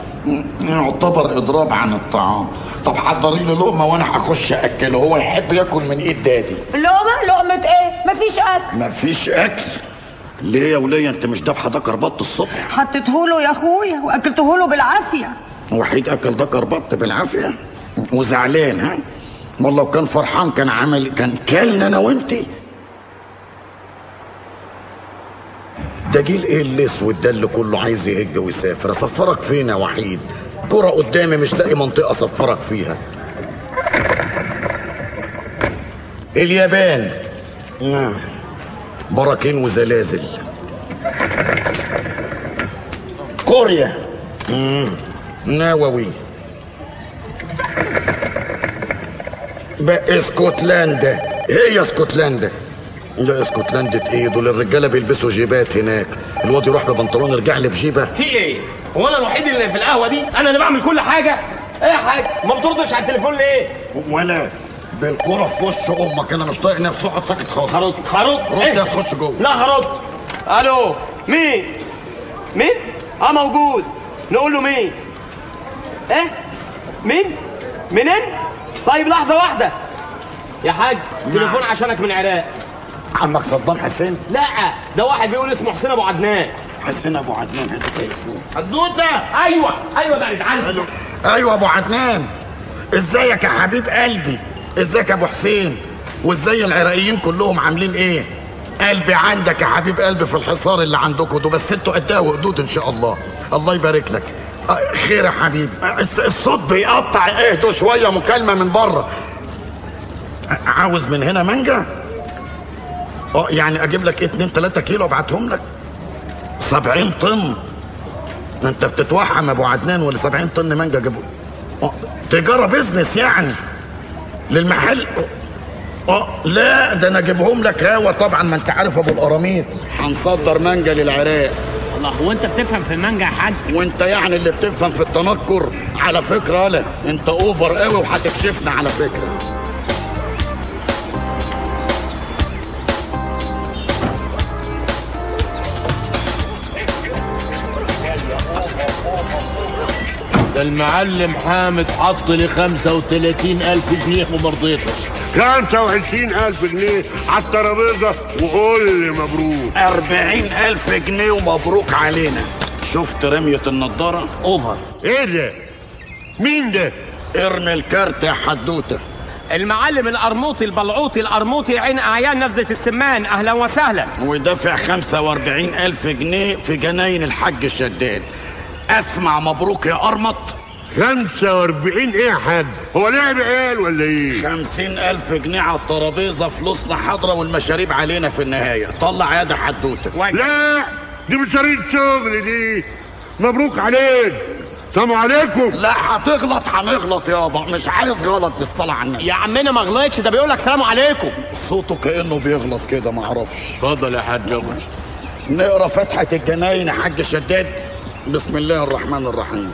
يعتبر اضراب عن الطعام. طب حضري لي لقمه وانا هخش اكله، هو يحب ياكل من ايد دادي. لقمة ايه؟ مفيش اكل. مفيش اكل؟ ليه يا وليه انت مش دافعه ده كربط الصبح؟ حطيتهوله يا اخويا واكلتهوله بالعافيه. وحيد اكل ده كربط بالعافيه وزعلان؟ ها والله لو كان فرحان كان كلنا انا وانتي. ده جيل ايه الاسود ده اللي كله عايز يهج ويسافر؟ اسفرك فين يا وحيد؟ كرة قدامي مش لاقي منطقه اسفرك فيها. اليابان، نعم، براكين وزلازل. كوريا، نووي. بقى اسكتلندا. هي اسكتلندا؟ لا اسكتلندا ايه؟ دول الرجاله بيلبسوا جيبات هناك، الواد يروح ببنطلون يرجع لي بجيبه. في ايه؟ هو انا الوحيد اللي في القهوه دي؟ انا اللي بعمل كل حاجه؟ ايه يا حاج؟ ما بتردش على التليفون ليه؟ ولا بالكرة في وش امك، انا مش طايق نفسي. اقعد ساكت خالص. هرد رد تخش جوه. لا هرد. الو، مين؟ موجود. نقول له مين؟ ايه؟ مين؟ منين؟ طيب لحظة واحدة يا حاج، تليفون عشانك من العراق. عمك صدام حسين؟ لا، ده واحد بيقول اسمه حسين ابو عدنان. حسين ابو عدنان؟ حدوته. ايوه ده اتعلم. ايوه ابو عدنان، ازيك يا حبيب قلبي؟ ازيك يا ابو حسين؟ وازاي العراقيين كلهم عاملين ايه؟ قلبي عندك يا حبيب قلبي في الحصار اللي عندكم ده، بس انتوا قدها وقدود ان شاء الله. الله يبارك لك. خير يا حبيبي. الصوت بيقطع، اهدوا شويه، مكالمه من بره. عاوز من هنا مانجا؟ يعني اجيب لك 2-3 كيلو ابعتهم لك؟ 70 طن؟ انت بتتوحم ابو عدنان، ولا 70 طن مانجا جابوا؟ تجاره بيزنس يعني للمحل؟ لا ده انا اجيبهم لك هوا طبعا، ما انت عارف ابو القراميط هنصدر مانجا للعراق. الله، هو انت بتفهم في المانجا يا حاج؟ وانت يعني اللي بتفهم في التنكر على فكره. لا انت اوفر قوي وهتكشفنا على فكره. ده المعلم حامد حط لي 35,000 جنيه ومرضيتش. 25,000 جنيه على الترابيزه وقول لي مبروك. 40,000 جنيه ومبروك علينا. شفت رمية النضارة؟ اوفر. ايه ده؟ مين ده؟ ارمي الكارت يا حدوته. المعلم القرموطي البلعوطي القرموطي عين اعيان نزلة السمان، اهلا وسهلا. ودافع 45,000 جنيه في جناين الحاج شداد. اسمع مبروك يا قرمط. 45 ايه يا حاج؟ هو لعب عيال ولا ايه؟ 50,000 جنيه على الترابيزه، فلوسنا حاضره والمشاريب علينا في النهايه. طلع يا ده حدوته. لا دي مشاريب شغل دي. مبروك عليك. السلام عليكم. لا هتغلط، هنغلط يابا، مش عايز غلط بالصلاه على النبي. يا عمنا ما غلطش، ده بيقول لك سلام عليكم. صوته كانه بيغلط كده، ما اعرفش. اتفضل يا حاج. نقرا فتحه الجناين يا حاج شداد. بسم الله الرحمن الرحيم.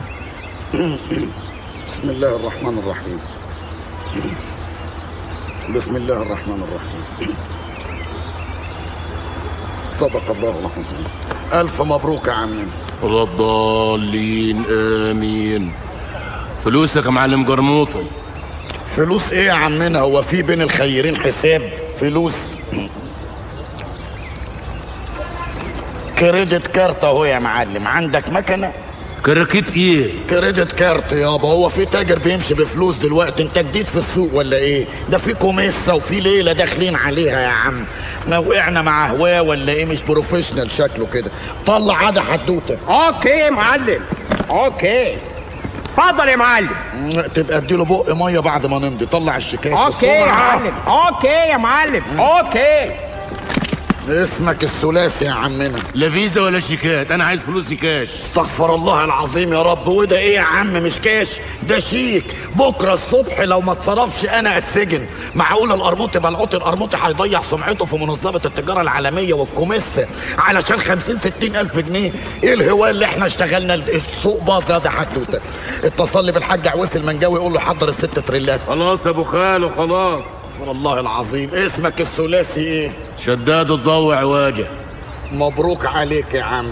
بسم الله الرحمن الرحيم. بسم الله الرحمن الرحيم. صدق الله العظيم. ألف مبروك يا عمنا. ولا الضالين آمين. فلوسك يا معلم قرموطي. فلوس ايه يا عمنا؟ هو في بين الخيرين حساب؟ فلوس كريدت كارت اهو يا معلم. عندك مكنه؟ كراكيت ايه؟ كريدت كارت يابا. هو في تاجر بيمشي بفلوس دلوقتي؟ انت جديد في السوق ولا ايه؟ ده في كوميسه وفي ليله داخلين عليها يا عم. احنا وقعنا مع هواه ولا ايه؟ مش بروفيشنال شكله كده. طلع عاده حدوته. اوكي يا معلم، اوكي. اتفضل يا معلم. تبقى اديله بق ميه بعد ما نمضي. طلع الشيكات. اوكي يا معلم، اوكي يا معلم، اوكي. اسمك الثلاثي يا عمنا. لا فيزا ولا شيكات، انا عايز فلوسي كاش. استغفر الله العظيم يا رب. وده ايه يا عم؟ مش كاش، ده شيك. بكره الصبح لو ما اتصرفش انا اتسجن. معقول القرموطي بلعوطي القرموطي هيضيع سمعته في منظمه التجاره العالميه والكوميسه علشان 50-60 الف جنيه؟ ايه الهواه اللي احنا اشتغلنا؟ السوق باظ يا ده حدوته. اتصل لي بالحاج عويس المنجاوي يقول له حضر ال6 تريلات. خلاص يا ابو خالو خلاص. استغفر الله العظيم. اسمك الثلاثي ايه؟ شداد الضوء عواجه. مبروك عليك يا عم.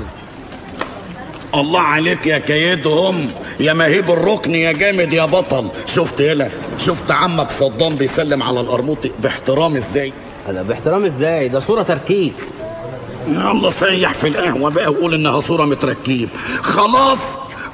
الله عليك يا كيدهم، يا مهيب الركن، يا جامد، يا بطل. شفت يلا، شفت عمك صدام بيسلم على القرموطي باحترام ازاي؟ لا باحترام ازاي؟ ده صورة تركيب. يلا سيح في القهوة بقى وقول انها صورة متركيب. خلاص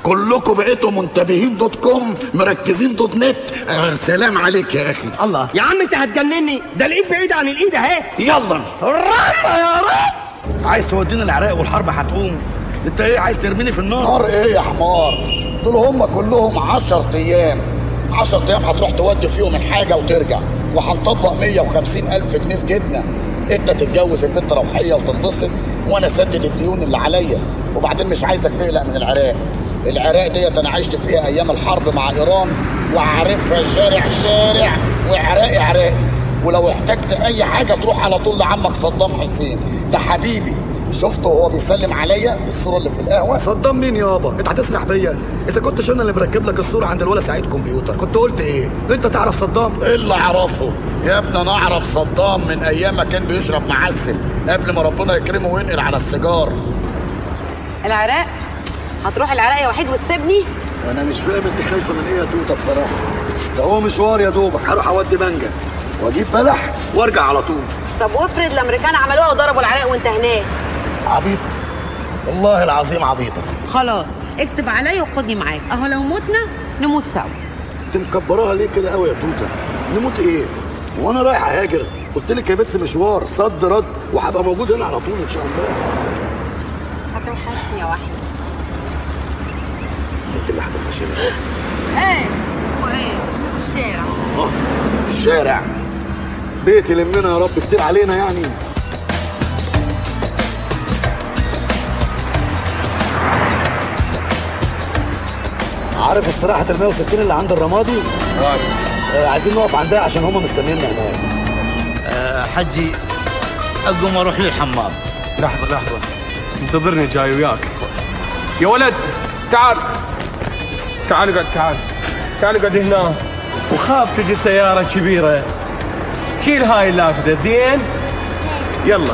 كلكم بقيتوا منتبهين .com مركزين .net. سلام عليك يا اخي. الله يا عم انت هتجنني، ده الايد بعيد عن الايد اهي. يلا الرحمة يا رب. عايز تودينا العراق والحرب هتقوم؟ انت ايه عايز ترميني في النار؟ نار ايه يا حمار؟ دول هم كلهم 10 ايام. 10 ايام هتروح تودي فيهم الحاجة وترجع، وهنطبق 150,000 جنيه في جبنا. انت تتجوز البنت روحية وتنبسط، وانا اسدد الديون اللي عليا. وبعدين مش عايزك تقلق من العراق. العراق ديت انا عشت فيها ايام الحرب مع ايران، وعارفها شارع شارع، وعراقي عراقي. ولو احتجت اي حاجة تروح على طول لعمك صدام حسين، ده حبيبي. شفته وهو بيسلم عليا الصورة اللي في القهوة؟ صدام مين يابا؟ انت هتسرح بيا؟ اذا كنتش انا اللي مركب لك الصورة عند الولا سعيد كمبيوتر كنت قلت ايه؟ انت تعرف صدام؟ ايه اللي اعرفه؟ يا ابني انا اعرف صدام من ايام ما كان بيشرب معسل، قبل ما ربنا يكرمه وينقل على السيجار. العراق؟ هتروح العراق يا وحيد وتسيبني؟ انا مش فاهم انت خايفة من ايه يا توتة بصراحة. ده هو مشوار يا دوبك، هروح اودي مانجا واجيب بلح وارجع على طول. طب وافرض الامريكان عملوها وضربوا العراق وانت هناك؟ عبيطة، والله العظيم عبيطة. خلاص اكتب عليا وخدني معاك، اهو لو متنا نموت سوا. انت مكبراها ليه كده قوي يا توتة؟ نموت ايه؟ وانا رايح اهاجر، قلت لك يا بنت مشوار صد رد، وهبقى موجود هنا على طول ان شاء الله. هتوحشني يا وحيد. انت اللي هتوحشني. ايه وايه؟ الشارع. الشارع. بيت يلمنا يا رب، كتير علينا يعني. عارف استراحة ال 160 اللي عند الرمادي؟ عايزين نقف عندها عشان هم مستنينا هناك. حجي اقوم اروح للحمام. لحظة انتظرني جاي وياك. يا ولد تعال اقعد، تعال اقعد هنا. وخاف تجي سيارة كبيرة. شيل هاي اللافتة زين. يلا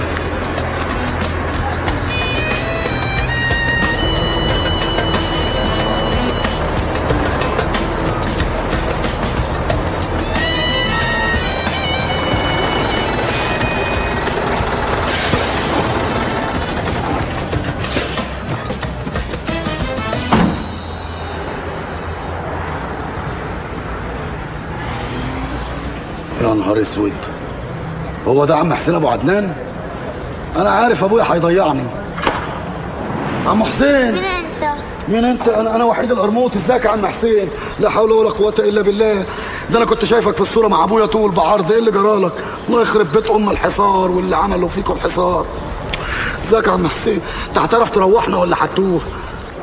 يا نهار اسود، هو ده عم حسين ابو عدنان؟ انا عارف ابويا هيضيعني. عم حسين. مين انت؟ مين انت؟ انا وحيد القرموطي. ازيك يا عم حسين؟ لا حول ولا قوه الا بالله. ده انا كنت شايفك في الصوره مع ابويا طول بعرض. ايه اللي جرالك؟ الله يخرب بيت ام الحصار واللي عملوا فيكم الحصار. ازيك يا عم حسين؟ انت هتعرف تروحنا ولا هتوه؟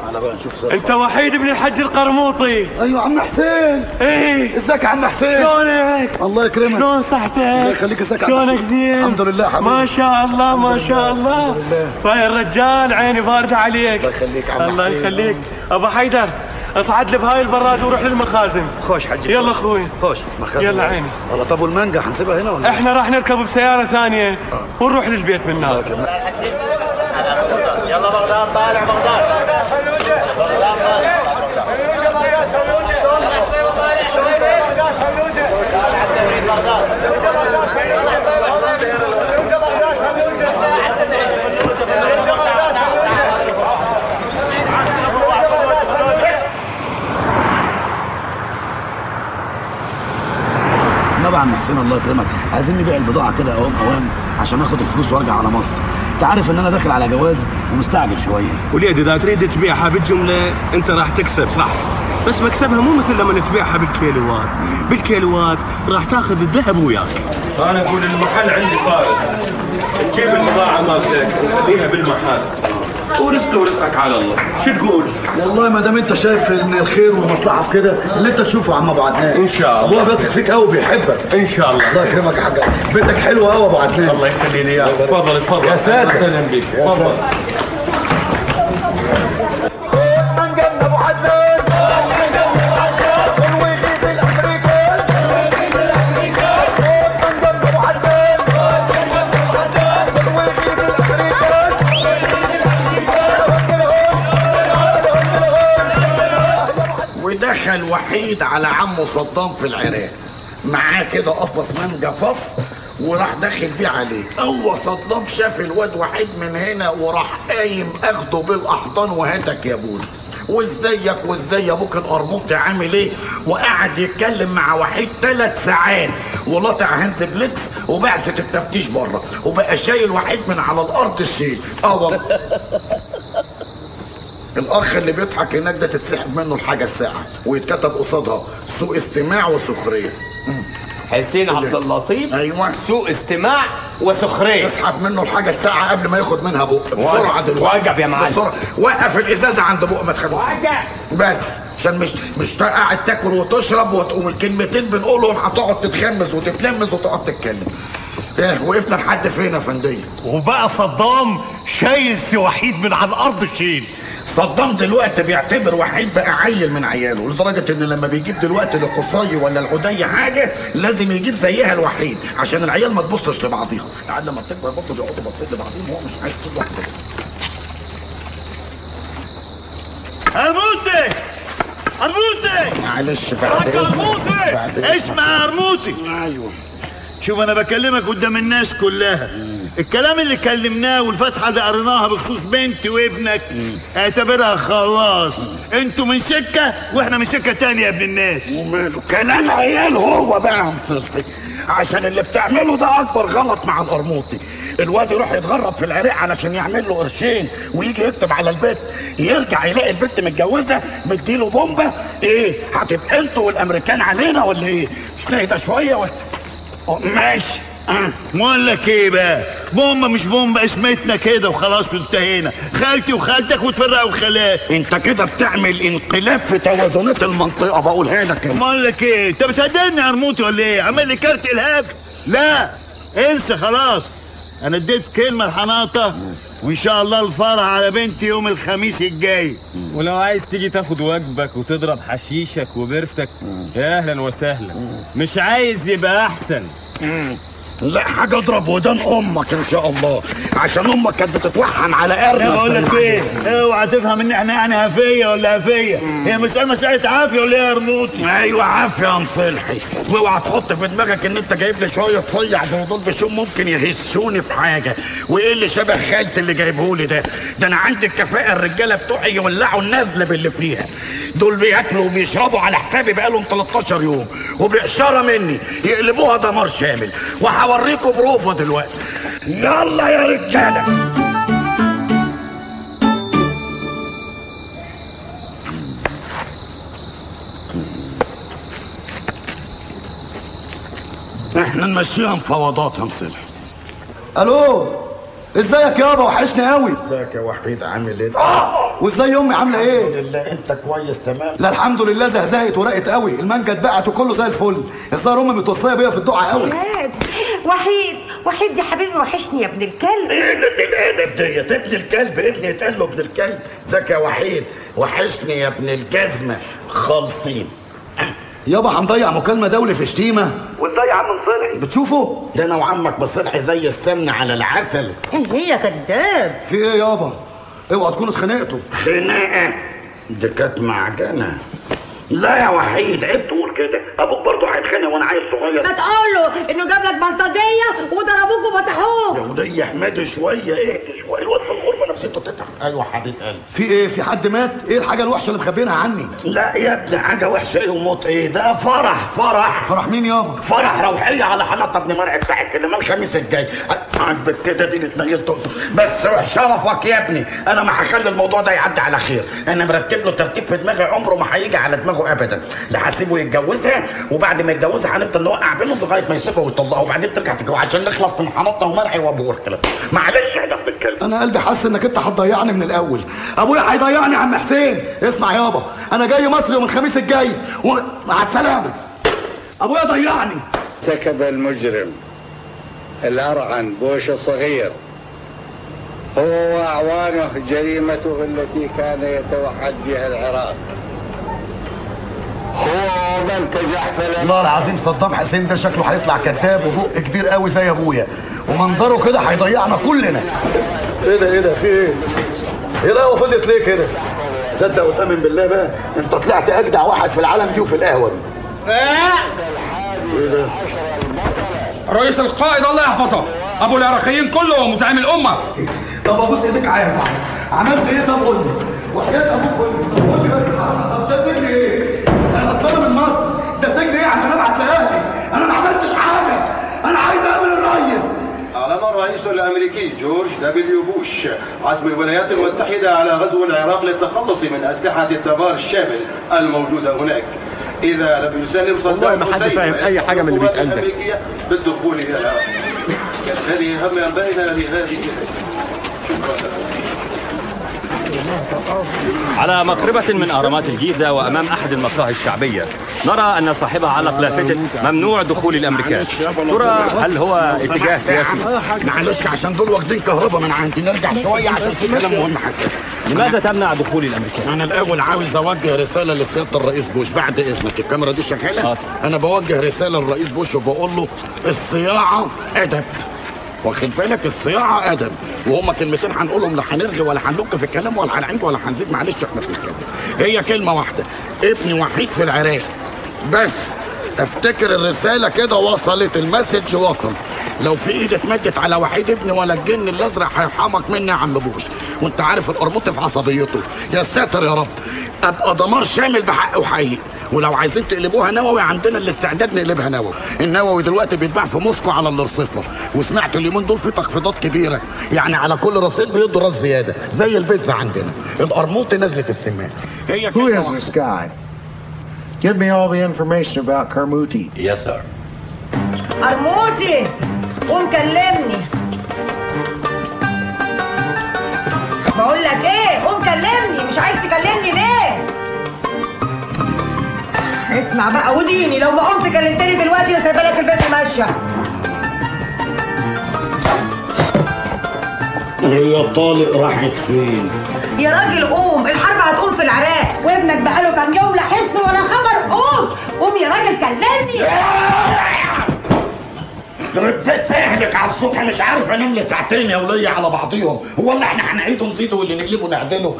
تعالى بقى نشوف صرفك. انت وحيد ابن الحج القرموطي. ايوه عم حسين. ايه ازيك يا عم حسين؟ شلونك؟ الله يكرمك. شلون صحتك؟ الله يخليك. ازيك يا عم شلونك حسين؟ زين؟ الحمد لله حبيبي. ما شاء الله ما شاء الله. صاير رجال، عيني باردة عليك. الله يخليك عم حسين. الله يخليك. ابو حيدر اصعد لي بهاي البراد وروح للمخازن. خوش حجي. يلا اخوي خوش مخازن. يلا عيني. والله طب والمانجا هنسيبها هنا ولا؟ احنا راح نركب بسيارة ثانية ونروح للبيت من هناك. يلا بغداد طالع بغداد. نبع عم حسين الله يكرمك، عايزين نبيع البضاعه كده اوام عشان اخد الفلوس وارجع على مصر. انت عارف ان انا داخل على جواز ومستعجل شويه. وليد اذا تريد تبيعها بالجمله انت راح تكسب صح، بس مكسبها مو مثل لما تبيعها بالكيلوات. بالكيلوات راح تاخذ الذهب وياك. انا اقول المحل عندي فارغ، تجيب البضاعه مالتك وخليها بالمحل ورزقك على الله. شو تقول؟ والله ما دام انت شايف ان الخير والمصلحه في كده اللي انت تشوفه يا عم ابو عدنان. ان شاء الله. ابويا بيثق فيك قوي وبيحبك. ان شاء الله. الله يكرمك يا حاج. بيتك حلو قوي يا ابو عدنان. الله يخلي لي اياك. تفضل تفضل. يا ساتر. اهلا بك. تفضل. وحيد على عمه صدام في العراق، معاه كده قفص مانجا فص وراح داخل بيه عليه. اول صدام شاف الواد وحيد من هنا وراح قايم اخده بالاحضان وهاتك يا بوز، وازيك وازاي ابوك القرموطي عامل ايه، وقعد يتكلم مع وحيد 3 ساعات ولطع هانز بليكس وبعثة التفتيش بره، وبقى شايل وحيد من على الارض الشيل. والله الاخ اللي بيضحك هناك ده تتسحب منه الحاجه الساعه ويتكتب قصادها سوء استماع وسخريه. حسين عبد اللطيف. ايوه، سوء استماع وسخريه. اسحب منه الحاجه الساعه قبل ما ياخد منها بق بسرعه دلوقتي. وجب يا معلم بسرعه، وقف الازازه عند بق ما تخلوش بس، عشان مش قاعد تاكل وتشرب والكلمتين بنقولهم هتقعد تتخمس وتتلمس وتقعد تتكلم. ايه وقفنا لحد فين يا فنديه؟ وبقى صدام شايل سي وحيد من على الارض شيل. صدام دلوقتي بيعتبر وحيد بقى عيل من عياله، لدرجه ان لما بيجيب دلوقتي لقصي ولا العدي حاجه لازم يجيب زيها الوحيد عشان العيال ما تبصش لبعضيها. العيال لما بتكبر برضه بيقعدوا باصين لبعضيهم وهو مش عايز كل واحد. قرموطي قرموطي معلش بعد قرموطي اسمع يا قرموطي. ايوه شوف انا بكلمك قدام الناس كلها. الكلام اللي كلمناه والفتحه اللي قريناها بخصوص بنتي وابنك اعتبرها خلاص، انتوا من سكه واحنا من سكه تانية يا ابن الناس. وماله كلام عيال هو بقى يا عم صلحي، عشان اللي بتعمله ده اكبر غلط مع القرموطي. الواد يروح يتغرب في العراق علشان يعمل له قرشين ويجي يكتب على البيت، يرجع يلاقي البنت متجوزه مديله بومبه. ايه هتبقى انتوا والامريكان علينا ولا ايه؟ مش نهدى شويه ولا ماشي؟ بقول لك ايه بقى، بومبا مش بومبا اسمتنا كده وخلاص وانتهينا. خالتي وخالتك وتفرقوا الخالات. انت كده بتعمل انقلاب في توازنات المنطقه بقولها لك. بقول لك ايه، انت بتهددني يا قرموطي ولا ايه؟ عامل لي كارت الهاب؟ لا انسى خلاص، انا اديت كلمه لحناطه وان شاء الله الفرح على بنتي يوم الخميس الجاي. ولو عايز تيجي تاخد واجبك وتضرب حشيشك وبرتك يا اهلا وسهلا. مش عايز يبقى احسن. لا حاجه اضرب ودان امك ان شاء الله، عشان امك كانت بتتوحم على ارنب. بقول لك ايه، اوعى تفهم ان احنا يعني هفيه ولا هفيه، هي مساله عافيه ولا ايه يا قرموطي؟ ايوه عافيه يا مصلحي، واوعى تحط في دماغك ان انت جايب لي شويه صيع زي دول بشوم ممكن يهشوني في حاجه. وايه اللي شبه خالتي اللي جايبهولي ده انا عندي الكفاءه الرجاله بتوعي يولعوا النزله باللي فيها. دول بياكلوا وبيشربوا على حسابي بقالهم 13 يوم وبإشاره مني يقلبوها دمار شامل، وهوريكم بروفه دلوقتي. يلا يا رجاله. احنا نمشيها مفاوضات يا مصلحي. الو ازيك يابا؟ وحشني قوي. ازيك يا وحيد عامل ايه؟ وازاي امي عامله ايه؟ الحمد لله. انت كويس تمام؟ لا الحمد لله، زهزهت ورقت قوي، المانجا اتباعت وكله زي الفل. الظاهر امي متوصيه بيا في الدعاء قوي. وحيد يا حبيبي وحشني يا ابن الكلب. ايه ابن الادب ديت؟ ابن الكلب ابني يتقال له ابن الكلب؟ ازيك يا وحيد؟ وحشني يا ابن الجزمه. خالصين يابا هنضيع مكالمه دولي في شتيمه. وازاي يا عم مصلحي؟ بتشوفه؟ ده انا وعمك مصلحي زي السمنه على العسل. ايه هي كداب؟ في ايه يابا؟ اوعى تكونوا اتخانقتوا. خناقه؟ دي كانت معجنه. لا يا وحيد عيب تقول كده، ابوك برضه هيتخانق وانا عيل صغير. ما تقول له انه جاب لك بلطجيه وضربوك وفتحوك. يا وليه احمدي شويه، اهدي شويه، الواد في الغربه نفسيته تتعب. ايوه حبيب قلبي. في ايه؟ في حد مات؟ ايه الحاجه الوحشه اللي مخبينها عني؟ لا يا ابني حاجه وحشه ايه وموت ايه؟ ده فرح مين يابا؟ فرح روحيه على حناطه ابن مرعي بتاعك اللي ما الخميس الجاي. عاجبك كده دي اللي اتنيلت بس شرفك يا ابني. انا ما هخلي الموضوع ده يعدي على خير، انا مرتب له ترتيب في دماغي عمره ما هيجي على دماغه ابدا. لا هسيبه يتجوزها، وبعد ما يتجوزها هنفضل نوقع بينهم لغايه ما يسيبها ويطلقها، وبعدين ترجع تتجوز عشان نخلص من حناطه ومرعي وابو الكلام. معلش احنا بنتكلم. انا قلبي حاسس انك انت هتضيعني من الاول. ابويا هيضيعني يا عم حسين. اسمع يابا، انا جاي مصر يوم الخميس الجاي مع السلامه. ابويا ضيعني. ارتكب المجرم الأرعن بوش الصغير هو وأعوانه جريمته التي كان يتوحد بها العراق. هو ومن كجحفل. والله العظيم صدام حسين ده شكله هيطلع كذاب وبق كبير قوي زي ابويا، ومنظره كده هيضيعنا كلنا. ايه ده في ايه؟ ايه القهوه فضيت ليه كده؟ تصدق وتامن بالله بقى انت طلعت اجدع واحد في العالم دي وفي القهوه دي. ايه ده؟ رئيس القائد الله يحفظه ابو العراقيين كلهم وزعيم الامه. طب ابوس ايدك عارف عملت ايه؟ طب قول لي وحياه ابوك قول لي. طب قول لي بس. طب ده سجن ايه؟ انا اصلا من مصر. ده سجن ايه عشان ابعت لاهلي؟ انا ما عملتش حاجه. انا عايز اقابل الرئيس. أعلن الرئيس الأمريكي جورج دبليو بوش عزم الولايات المتحدة على غزو العراق للتخلص من أسلحة الدمار الشامل الموجودة هناك. إذا لم يسلم صدام حسين أي حاجة من اللي بيتقال الأمريكية بالدخول إلى العراق. كانت هذه أهم أنبائنا لهذه شكرا. على مقربة من أهرامات الجيزة وأمام أحد المقاهي الشعبية نرى أن صاحبها علق لافتة ممنوع دخول الأمريكان. ترى هل هو اتجاه سياسي؟ معلش عشان دول واخدين كهرباء من عندي، نرجع شوية عشان في كلام مهم حتى. لماذا تمنع دخول الأمريكان؟ أنا الأول عاوز أوجه رسالة لسيادة الرئيس بوش بعد إذنك. الكاميرا دي شغالة؟ أنا بوجه رسالة للرئيس بوش وبقول له الصياعة أدب. واخد بالك؟ الصياعه ادب، وهم كلمتين هنقولهم لا هنرغي ولا هنلك في الكلام ولا هنعيد ولا هنزيد. معلش احنا في الكلام هي كلمه واحده، ابني وحيد في العراق. بس افتكر الرساله كده وصلت، المسج وصل. لو في ايد اتمدت على وحيد ابني ولا الجن الازرق هيرحمك مني يا عم بوش. وانت عارف القرموط في عصبيته. يا ساتر يا رب، ابقى دمار شامل بحق وحقيقي. ولو عايزين تقلبوها نووي عندنا الاستعداد نقلبها نووي. النووي دلوقتي بيتباع في موسكو على الرصيفه، وسمعت اليومين دول في تخفيضات كبيره، يعني على كل رصيد بيدوا راس زياده زي البيتزا عندنا. القرموط نزلت السمان. هي Who is this guy? Give me all the information about Carmuti. Yes, sir. قرموطي قوم كلمني. بقول لك ايه؟ قوم كلمني. مش عايز تكلمني ليه؟ اسمع بقى وديني، لو ما قمت كلمتني دلوقتي انا سايبه لك البيت ماشيه. هي الطالق راحت فين؟ يا راجل قوم، الحرب هتقوم في العراق وابنك بقاله كام يوم لا حس ولا خبر. قوم قوم يا راجل كلمني. ربيت اهلك على الصبح مش عارف انام لي ساعتين يا وليه على بعضيهم. هو اللي احنا هنعيده نزيده واللي نقلبه نعدله؟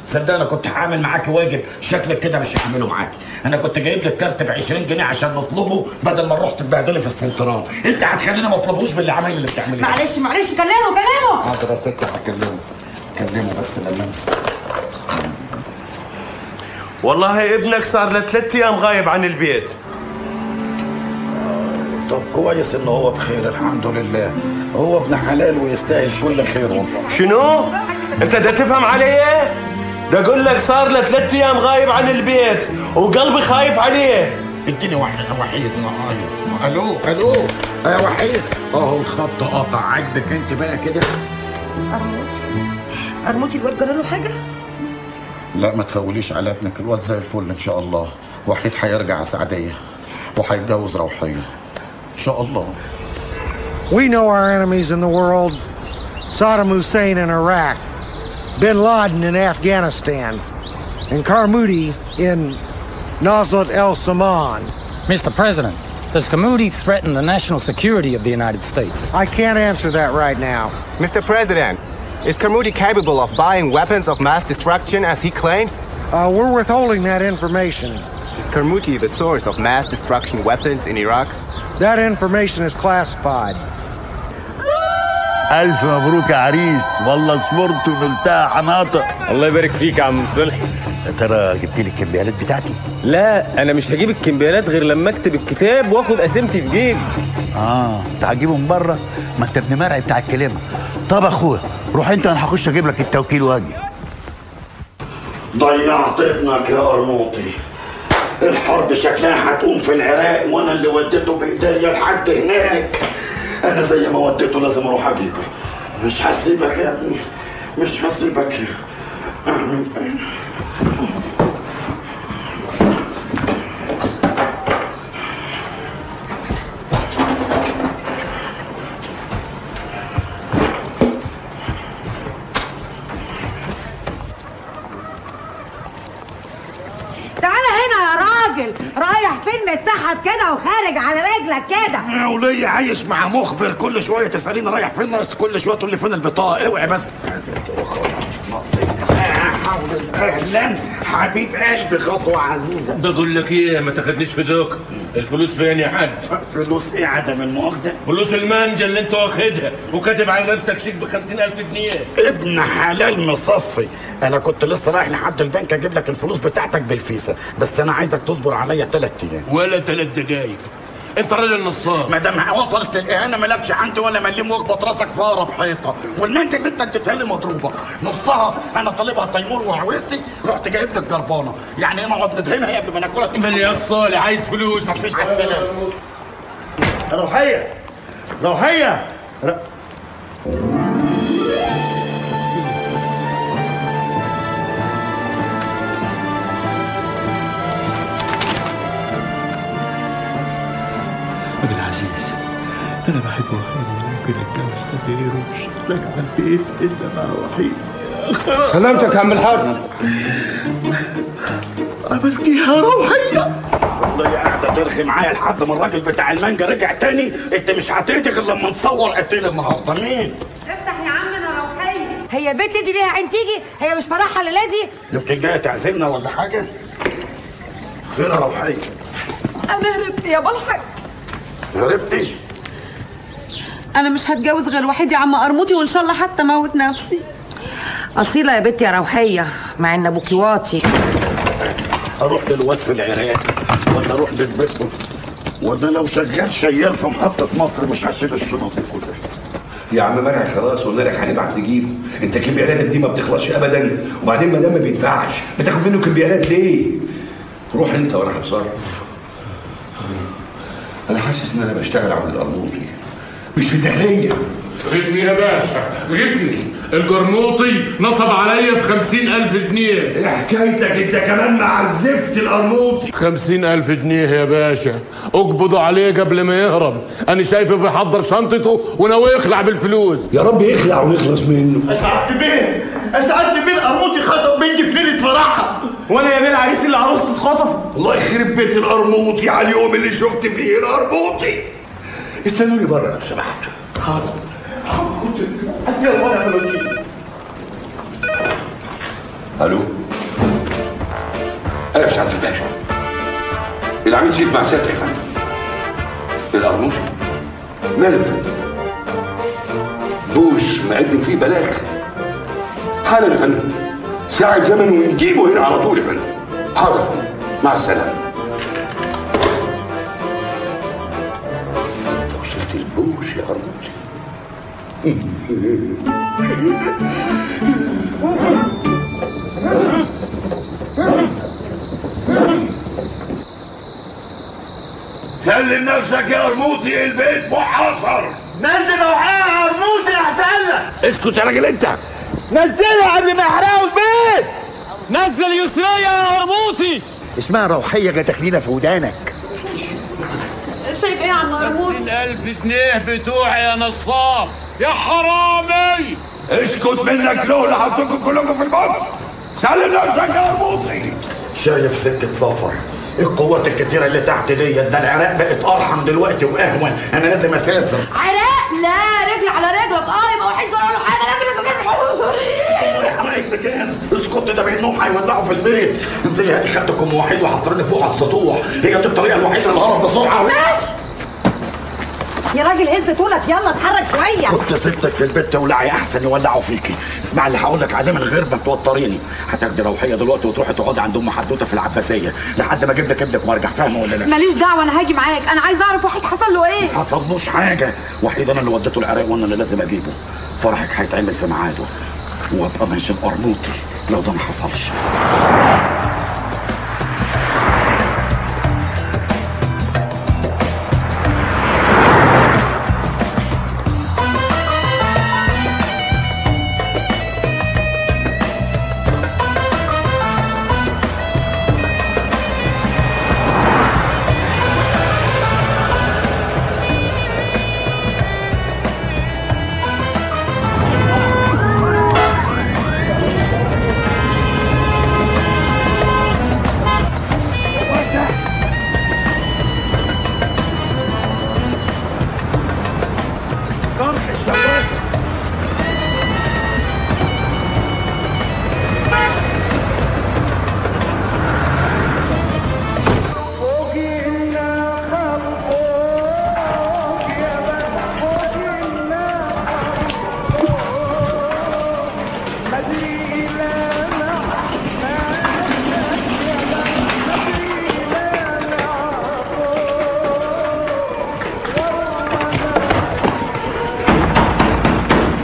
صدق انا كنت هعمل معاكي واجب شكلك كده مش هعمله معاكي. انا كنت جايب لك كارت ب 20 جنيه عشان نطلبه بدل ما نروح تتبهدلي في السنترال. انت هتخلينا ما اطلبوش بالعمايل اللي بتعمليه. معلش كلمه. حاضر يا ستي هكلمه بس لما والله ابنك صار له 3 ايام غايب عن البيت. طب كويس ان هو بخير الحمد لله. هو ابن حلال ويستاهل كل خير. شنو؟ انت ده تفهم علي؟ ده اقول لك صار له 3 ايام غايب عن البيت وقلبي خايف عليه. اديني وحيد الو يا وحيد اهو الخط قطع. عاجبك انت بقى كده؟ قرموطي الواد جراله حاجه؟ لا ما تفوليش على ابنك، الواد زي الفل ان شاء الله. وحيد هيرجع سعديه وهيتجوز روحيه ان شاء الله. We know our enemies in the world. Saddam Hussein in Iraq, Bin Laden in Afghanistan, and Carmuti in Nazlat El Saman. Mr. President, does Carmuti threaten the national security of the United States? I can't answer that right now. Mr. President, is Carmuti capable of buying weapons of mass destruction as he claims? We're withholding that information. Is Carmuti the source of mass destruction weapons in Iraq? That information is classified. ألف مبروك يا عريس، والله صبرت ونلتها حناطق. الله يبارك فيك يا عم صلحي. يا ترى جبت لي الكمبيالات بتاعتي؟ لا أنا مش هجيب الكمبيالات غير لما أكتب الكتاب وآخد قسيمتي في جيبي. أنت هتجيبه من بره؟ ما أنت ابن مرعي بتاع الكلمة. طب أخويا روح أنت، أنا هخش أجيب لك التوكيل وأجي. ضيعت ابنك يا قرموطي. الحرب شكلها هتقوم في العراق وانا اللي وديته بايديا لحد هناك. انا زي ما وديته لازم اروح اجيبه. مش هسيبك يا ابني، مش هسيبك. رايح فين متسحب كده وخارج على رجلك كده؟ يا وليه عايش مع مخبر كل شويه تساليني رايح فين، ناقص كل شويه تقول لي فين البطاقه. اوعي بس. اهلا حبيب قلبي، خطوه عزيزه. بقول لك ايه، ما تاخدنيش في دوك. الفلوس فين يا حاج؟ فلوس ايه عدم المؤاخذه؟ فلوس المانجا اللي انت واخدها وكاتب على نفسك شيك ب 50,000 جنيه. ابن حلال مصفي، انا كنت لسه رايح لحد البنك اجيب لك الفلوس بتاعتك بالفيزا، بس انا عايزك تصبر عليا 3 ايام. ولا 3 دقايق. انت راجل نصاب. ما دام وصلت الاهانه مالكش عندي ولا مليم، واخبط راسك في اقرب حيطه. والمانجا اللي انت اديتها لي مضروبه نصها، انا طالبها تيمور وعويسي، رحت جايب لك جربانه. يعني نقعد ندهنها قبل ما ناكلها. من يا الصالح عايز فلوس؟ مفيش. على السلامه. روحيه روحيه أبي العزيز، أنا بحب وحيد وممكن أتجوز حد غيره، مش راجع البيت إلا مع وحيد. سلامتك يا عم الحاج. عملتيها روحيه. والله قاعده ترغي معايا لحد ما الراجل بتاع المانجا رجع تاني. انت مش هتهدي غير لما نصور قتيل النهارده. مين؟ افتح يا عم انا روحيه. هي البنت دي ليها عين تيجي؟ هي مش فرحها الليله دي؟ يمكن جايه تعزمنا ولا حاجه؟ خير يا روحيه؟ انا هربت يا بلحق. هربتي؟ انا مش هتجوز غير وحيد يا عم قرموطي، وان شاء الله حتى موت نفسي. اصيله يا بنتي يا روحيه، مع ان ابوكي واطي. اروح للواد في العراق ولا اروح للبيت، ولا لو شغال شيال في محطه مصر مش هشيل الشنط دي كلها. يا عم مرعي خلاص، قلنا لك هنبعت تجيبه. انت كمبيالاتك دي ما بتخلصش ابدا، وبعدين ما دام ما بيدفعش بتاخد منه كمبيالات ليه؟ روح انت وانا هتصرف. انا حاسس ان انا بشتغل عند القرموطي مش في الداخليه. غبني يا باشا، غبني. القرموطي نصب عليا ب 50,000 جنيه. ايه حكايتك انت كمان مع الزفت القرموطي؟ 50,000 جنيه يا باشا، اقبضوا عليه قبل ما يهرب. انا شايفه بيحضر شنطته وناوي يخلع بالفلوس. يا رب يخلع ونخلص منه. اسعدت بيه، اسعدت بيه. القرموطي خطب بنتي في ليله فرحها، وانا يا بيه العريس اللي عروسته اتخطفت. الله يخرب بيت القرموطي على اليوم اللي شفت فيه القرموطي. استنوني بره لو سمحت. حاضر. الو. ايوه يا سعاده الباشا، العميد شريف مع سيادتك يا فندم. القرموطي ماله يا فندم؟ بوش مقدم فيه بلاغ حالا يا فندم. ساعة زمن ونجيبه هنا على طول يا فندم. حاضر يا فندم، مع السلامه. انت وصلت البوش يا قرموطي. سلم نفسك يا قرموطي، البيت محاصر. نزل روحيه يا قرموطي احسن لك. اسكت يا راجل انت. نزلها قبل ما يحرقوا البيت. نزل يسرية يا قرموطي. اسمها روحية جا تخلينا في ودانك. شايف ايه يا عم قرموطي؟ 50,000 جنيه بتوعي يا نصاب يا حرامي. اسكت منك له اللي حطيتكم كلكم في البوكس. سلم نفسك يا قرموطي. شايف سكه سفر؟ ايه القوات الكتيره اللي تحت ديت؟ ده العراق بقت ارحم دلوقتي واهون. انا لازم اسافر. عراق؟ لا، رجل على رجلك. يبقى وحيد جرى له حاجه لازم اسكت، ده بانهم هيولعوا في البيت. انزلي هاتي خدك ام وحيد وحصرني فوق على السطوح. هي دي الطريقه الوحيده اللي هرب بسرعه. ماشي يا راجل، هز طولك، يلا اتحرك شويه. كنت سبتك في البيت تولعي احسن يولعوا فيكي. اسمع اللي هقول لك عليه من غير ما توتريني. هتاخدي روحيه دلوقتي وتروحي تقعدي عند ام حدوته في العباسيه لحد ما اجيب لك ابنك وارجع. فاهمه ولا لا؟ ماليش دعوه، انا هاجي معاك. انا عايز اعرف وحيد حصل له ايه. ما حصلوش حاجه. وحيد انا اللي وديته العراق وانا اللي لازم اجيبه. فرحك هيتعمل في ميعاده وابقى ماشي القرموطي لو ده ما حصلش.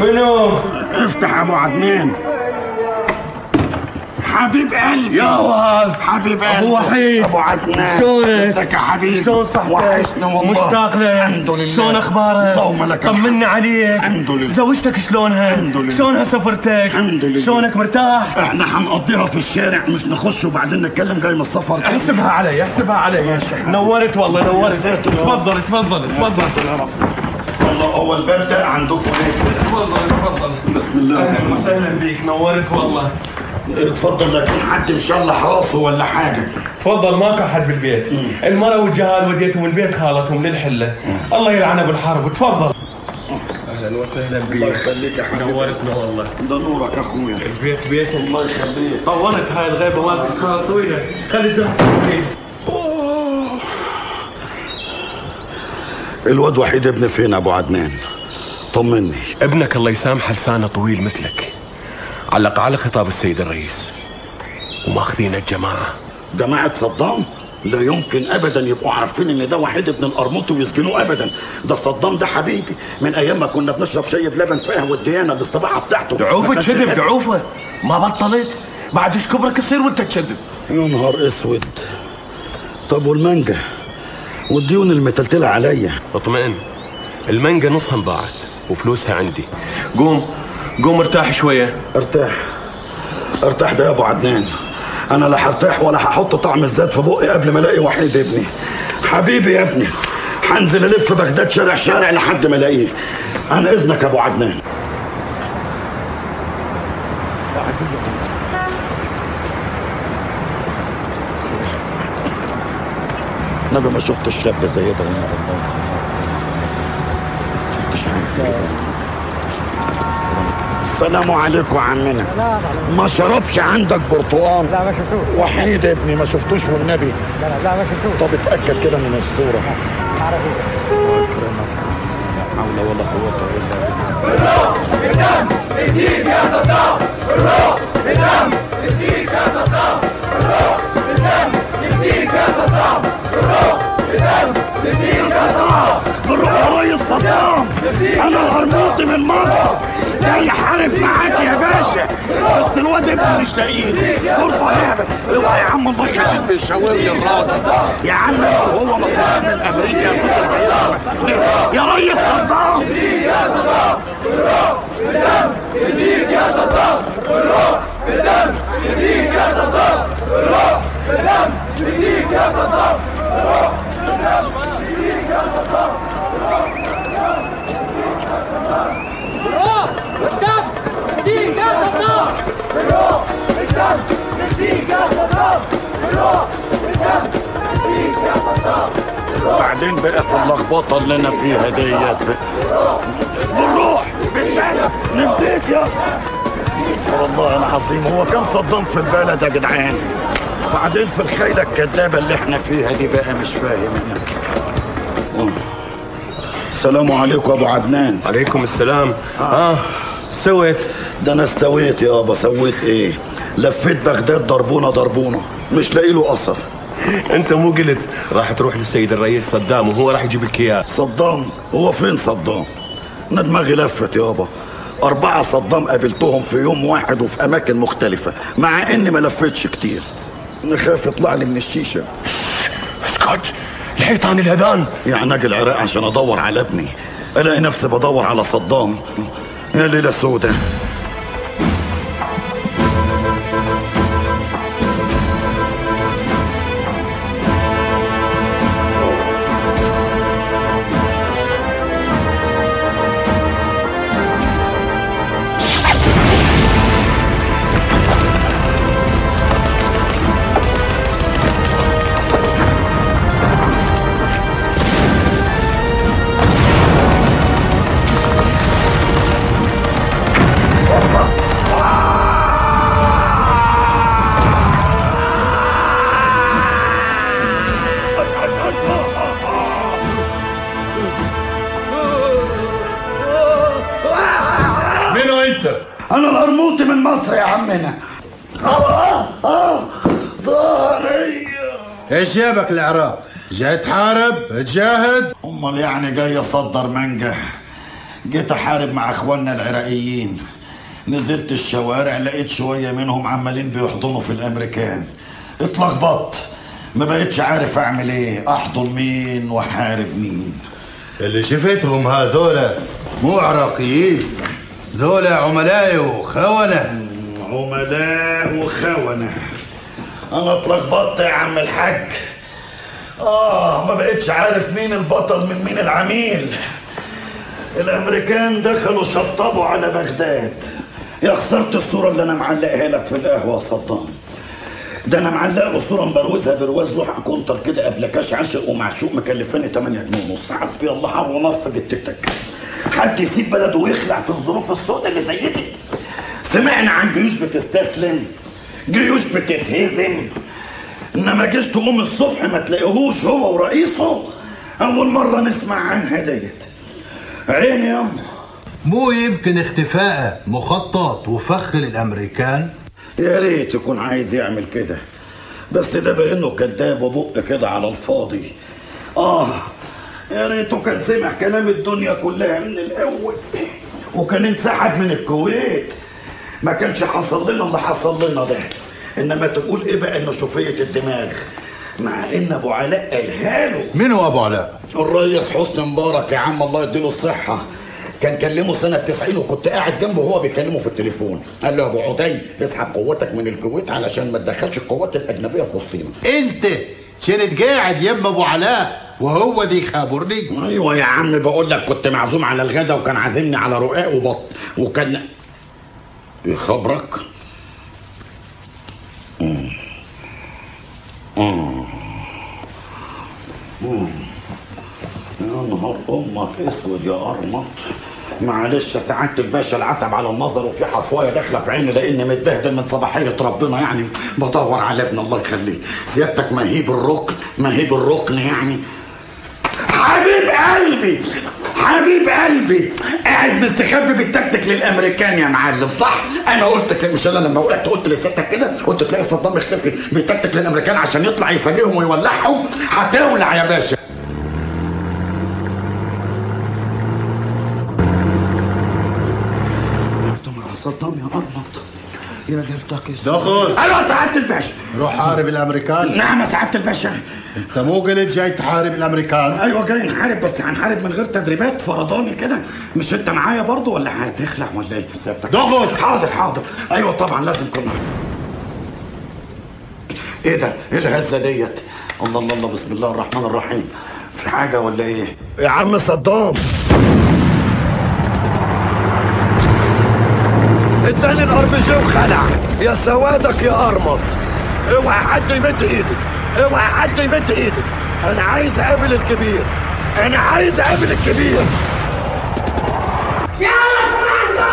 منو؟ افتح ابو عدنان. حبيب قلبي يا وهاب، حبيب قلبي ابو وحيد، ابو عدنان، شلونك؟ ازيك يا حبيبي؟ شلون صحتك؟ وحشني والله. مشتاق لك. الحمد لله. شلون اخبارك؟ اللهم لك طمنا عليك. الحمد لله. زوجتك شلونها؟ الحمد لله. شلونها سفرتك؟ الحمد لله. شلونك مرتاح؟ احنا هنقضيها في الشارع مش نخش وبعدين نتكلم جاي من السفر. احسبها علي، احسبها علي. نورت والله، نورت. تفضل تفضل تفضل. والله هو الباب ده عندكم ايه؟ تفضل تفضل. بسم الله. اهلا وسهلا بيك، نورت والله. اتفضل، لكن حد مشلح راسه ولا حاجه. تفضل، ماكو احد بالبيت. المرأة والجهال وديتهم البيت خالتهم للحله. الله يلعنها بالحرب. تفضل. اهلا وسهلا بيك. الله يخليك يا حبيبي. نورتنا والله. ده نورك اخويا. البيت بيتك. الله يخليك. طولت هاي الغيبه مالتك، صارت طويله. خلي زحمتك. الواد وحيد ابن فين ابو عدنان؟ طمني. ابنك الله يسامحه لسانه طويل مثلك. علق على خطاب السيد الرئيس وماخذين الجماعه. جماعه صدام؟ لا يمكن ابدا يبقوا عارفين ان ده وحيد ابن القرموطي ويسجنوه ابدا. ده صدام ده حبيبي من ايام ما كنا بنشرب شاي بلبن في قهوه ديانه. الاصطباعه بتاعته دعوفه تكذب، دعوفه ما بطلت. بعد ايش كبرك تصير وانت تكذب؟ يا نهار اسود. طب والمانجا والديون المتلتله عليا؟ اطمئن، المانجا نصها انباعت وفلوسها عندي. قوم ارتاح شويه. ارتاح ده يا ابو عدنان. انا لا هرتاح ولا هحط طعم الزيت في بقي قبل ما الاقي وحيد ابني حبيبي يا ابني. هنزل الف بغداد شارع شارع لحد ما الاقيه. عن اذنك يا ابو عدنان. انا ما شفتش شاب زي ده. شفتش حاجه زي ده. السلام عليكم يا عمنا. ما شربش عندك برتقال؟ لا ما شفتوش. وحيد ابني ما شفتوش والنبي. لا ما شفتوش. طب اتاكد كده من الصوره. الله يكرمك. لا حول ولا قوه الا بالله. بالروح بالدم اديك يا صدام. بالروح بالدم اديك يا صدام. بالروح بالدم اديك يا صدام. بالروح بالدم اديك يا صدام. بالروح يا ريس صدام. انا القرموطي من مصر جاي حارب معاك يا باشا. بس الواد ابني مش لاقيه. صورته لعبه. اوعى يا عم الله يخليك بيشاور لي الراس. يا عم هو مطلوب من امريكا يا ريس صدام. اديك يا صدام. بالروح بالدم اديك يا صدام. بالروح بالدم اديك يا صدام. بالروح بالدم اديك يا صدام. بالروح بالدم اديك يا صدام. بالروح بالدم اديك يا صدام. بالروح بالدم اديك يا صدام. بالروح بالدم اديك يا صدام. بعدين بقى في اللخبطه اللي انا فيها ديت. بالروح بالدم نديك يا والله العظيم. هو كم صدام في البلد يا جدعان؟ وبعدين في الخيله الكدابه اللي احنا فيها دي بقى مش فاهم انا. السلام عليكم ابو عدنان. عليكم السلام. سويت؟ ده انا استويت يابا. سويت ايه؟ لفيت بغداد ضربونا مش لاقي له اثر. انت مو قلت راح تروح للسيد الرئيس صدام وهو راح يجيب لك اياه؟ صدام؟ هو فين صدام؟ انا دماغي لفت يابا. 4 صدام قابلتهم في يوم واحد وفي اماكن مختلفة مع اني ما لفتش كتير. انا خايف يطلع لي من الشيشة. اسكت، الحيطان الاذان. يعني اجي العراق عشان ادور على ابني الاقي نفسي بدور على صدام. يا ليلة سودة. انا القرموطي من مصر يا عمنا. ظهري. ايش جابك العراق؟ جاي تحارب؟ تجاهد؟ امال يعني جاي اصدر مانجا. جيت احارب مع اخواننا العراقيين. نزلت الشوارع لقيت شوية منهم عمالين بيحضنوا في الامريكان. اتلخبطت، ما بقتش عارف اعمل ايه، احضن مين واحارب مين. اللي شفتهم هذولا مو عراقيين، ذولا عملاء وخونة. عملاء وخونة. انا اتلخبطت يا عم الحاج. ما بقتش عارف مين البطل من مين العميل. الامريكان دخلوا شطبوا على بغداد. يا خسرت الصورة اللي انا معلقها لك في القهوة يا صدام. ده انا معلق له صورة مبروزها برواز لوحة كونتر كده قبل كاش عاشق ومعشوق مكلفاني 8 جنيه ونص. حسبي الله حر ونار في جتتك. حد يسيب بلده ويخلع في الظروف السوداء اللي زي دي؟ سمعنا عن جيوش بتستسلم، جيوش بتتهزم، انما جيش تقوم الصبح ما تلاقيهوش هو ورئيسه. اول مرة نسمع عنها ديت. عيني ياما. مو يمكن اختفائه مخطط وفخ الامريكان؟ يا ريت يكون عايز يعمل كده، بس ده بانه كذاب وبق كده على الفاضي. يا ريته كان سمع كلام الدنيا كلها من الاول وكان انسحب من الكويت، ما كانش حصل لنا اللي حصل لنا ده. انما تقول ايه بقى النشوفية الدماغ، مع ان ابو علاء قالها له. مين هو ابو علاء؟ الريس حسني مبارك يا عم الله يديله الصحة. كان كلمه سنة 90 وكنت قاعد جنبه وهو بيكلمه في التليفون. قال له يا ابو عدي اسحب قوتك من الكويت علشان ما تدخلش القوات الاجنبية في وسطينا. انت كنت قاعد يم ابو علاء وهو دي خابرني؟ ايوه يا عم بقول لك كنت معزوم على الغدا وكان عازمني على رقاق وبط وكان يخبرك. يا نهار امك اسود يا قرمط. معلش يا سعاده الباشا العتب على النظر وفي حصوايه داخله في عيني لاني متبهدل من صباحيه ربنا يعني بدور على ابن الله يخليه. سيادتك مهيب الركن يعني. حبيب قلبي حبيب قلبي قاعد مستخبي بالتكتك للامريكان يا معلم صح؟ انا قلت مش انا لما وقعت قلت لسيادتك كده، قلت تلاقي صدام مختفي بالتكتك للامريكان عشان يطلع يفاجئهم ويولعهم. هتولع يا باشا. صدام يا قرمط يا ليلتك دخل. ايوه سعاده الباشا. روح حارب الامريكان. نعم يا سعاده الباشا. انت مو قلت جاي تحارب الامريكان؟ ايوه جاي نحارب، بس هنحارب من غير تدريبات فرضاني كده. مش انت معايا برضه ولا هتخلع ولا ايه؟ دخل. حاضر. ايوه طبعا لازم كنا. ايه ده؟ ايه الهزه ديت؟ الله بسم الله الرحمن الرحيم. في حاجه ولا ايه؟ يا عم صدام اداني الار بي جي وخلع. يا سوادك يا قرمط. اوعى حد يمد ايده. انا عايز اقابل الكبير. يلا كمان جو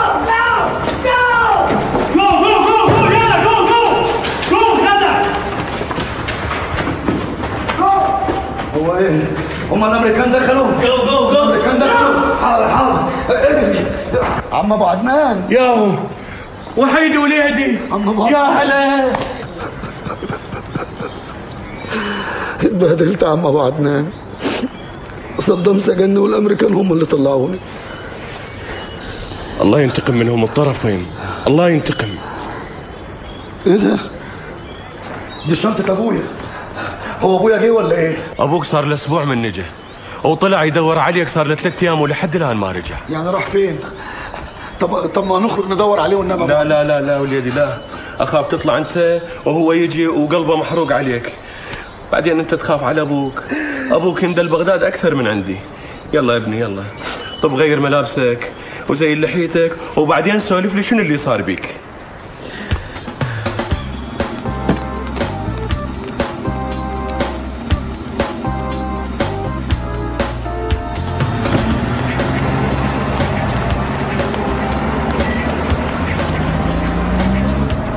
هو ايه؟ هما الامريكان دخلوا؟ جو الامريكان دخلوا. حاضر اجري. عم ابو عدنان. ياهو وحيد وليدي. يا هلا. اتبهدلت يا عم ابو عدنان. صدام سجنني والامريكان هم اللي طلعوني. الله ينتقم منهم الطرفين. الله ينتقم. ايه ده؟ دي شنطة ابويا. هو ابويا جه ولا ايه؟ ابوك صار له اسبوع من نجا وطلع يدور عليك صار له 3 ايام ولحد الان ما رجع. يعني راح فين؟ طب ما نخرج ندور عليه والنبي. لا وليدي لا. اخاف تطلع انت وهو يجي وقلبه محروق عليك. بعدين انت تخاف على ابوك يندل بغداد اكثر من عندي. يلا يا ابني يلا. طب غير ملابسك وزي لحيتك وبعدين سولف لي شنو اللي صار بيك.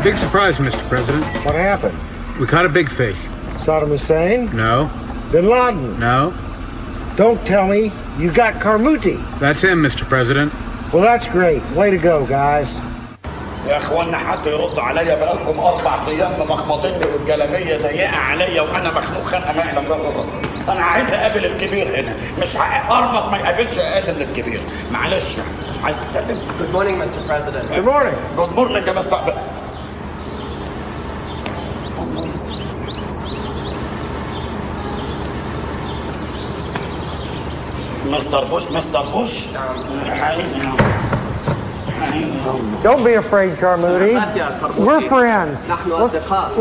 Big surprise, Mr. President. What happened? We caught a big fish. Saddam Hussein? No. Bin Laden? No. Don't tell me you got Carmouti. That's him, Mr. President. Well, that's great. Way to go, guys. يا اخوانا حد يرد عليا، بقالكم 4 ايام مخمضيني والجلابيه ضيقه عليا وانا مخنوق خنقه ما يعلم بها الرب. انا عايز اقابل الكبير هنا، مش ارمط ما يقابلش اقل من الكبير. معلش يعني عايز تتكلم؟ Good morning, Mr. President. Good morning. Good morning يا مستقبل. مستر بوش. Don't be afraid, Carmody. We're friends.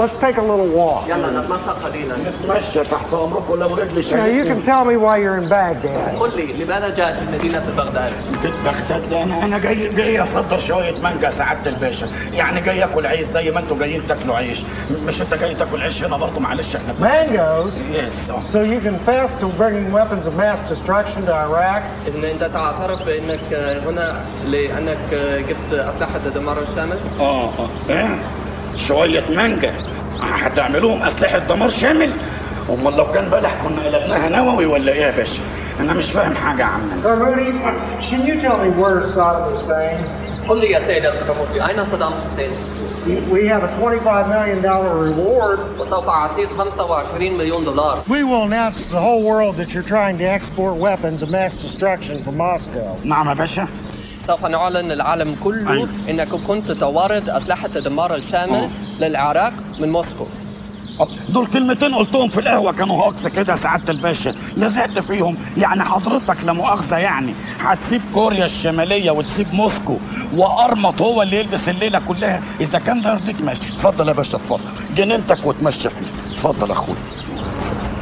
Let's take a little walk. يلا نتمشى قليلا. نتمشى تحت امركم لو رجلي Now شايفين. you can tell me why you're in Baghdad. قل لي لماذا جاءت في مدينة بغداد؟ جيت بغداد انا جاي اصدر شويه مانجا سعاده الباشا، يعني جاي اكل عيش زي ما انتوا جايين تاكلوا عيش. مش انت جاي تاكل عيش هنا برضه؟ معلش احنا Mangoes? Yes. So you confess to bringing weapons of mass destruction to Iraq? إذا أنت تعترف بأنك هنا لأنك جبت أسلحة دمار الشامل؟ ايه؟ شويه مانجا هتعملوهم اسلحه دمار شامل؟ امال لو كان بلح كنا قلبناها نووي ولا ايه يا باشا؟ انا مش فاهم حاجه عنك. Carmody, can you tell me where's Saddam Hussein? قل لي يا سيد القرموطي أين صدام حسين؟ We have a $25 million reward. وسوف أعطيك $25 مليون. We will announce to the whole world that you're trying to export weapons of mass destruction from Moscow. نعم يا باشا. سوف نعلن للعالم كله انك كنت تورد اسلحه الدمار الشامل للعراق من موسكو. دول كلمتين قلتهم في القهوه كانوا هوكس كده سعاده الباشا، لزقت فيهم. يعني حضرتك لا مؤاخذه يعني هتسيب كوريا الشماليه وتسيب موسكو وارمط هو اللي يلبس الليله كلها؟ اذا كان ده يرضيك ماشي. اتفضل يا باشا اتفضل، جنينتك وتمشى فيه. اتفضل اخويا.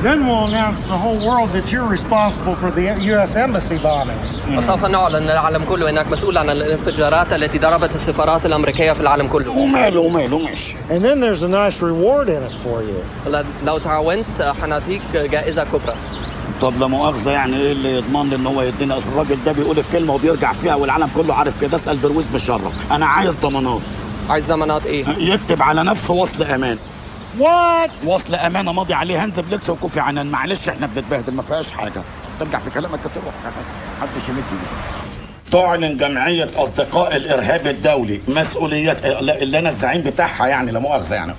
Then we'll announce to the whole world that you're responsible for the U.S. embassy bombings. وسوف نعلن للعالم كله انك مسؤول عن الانفجارات التي ضربت السفارات الامريكيه في العالم كله. وماله ماشي. And then there's a nice reward in it for you. لو تعاونت حنعطيك جائزه كبرى. طب لا مؤاخذه يعني ايه اللي يضمن لي ان هو يديني؟ اصل الراجل ده بيقول الكلمه وبيرجع فيها والعالم كله عارف كده. اسال برويز مشرف. انا عايز ضمانات. عايز ضمانات ايه؟ يكتب على نفسه وصل امان. وات؟ وصل امانه ماضي عليه هنز بلكس وكوفي عنان. معلش احنا بنتبهدل ما فيهاش حاجه. ترجع في كلامك تروح محدش يمد ايده. تعلن جمعيه اصدقاء الارهاب الدولي مسؤوليات اللي انا الزعيم بتاعها يعني لا مؤاخذه يعني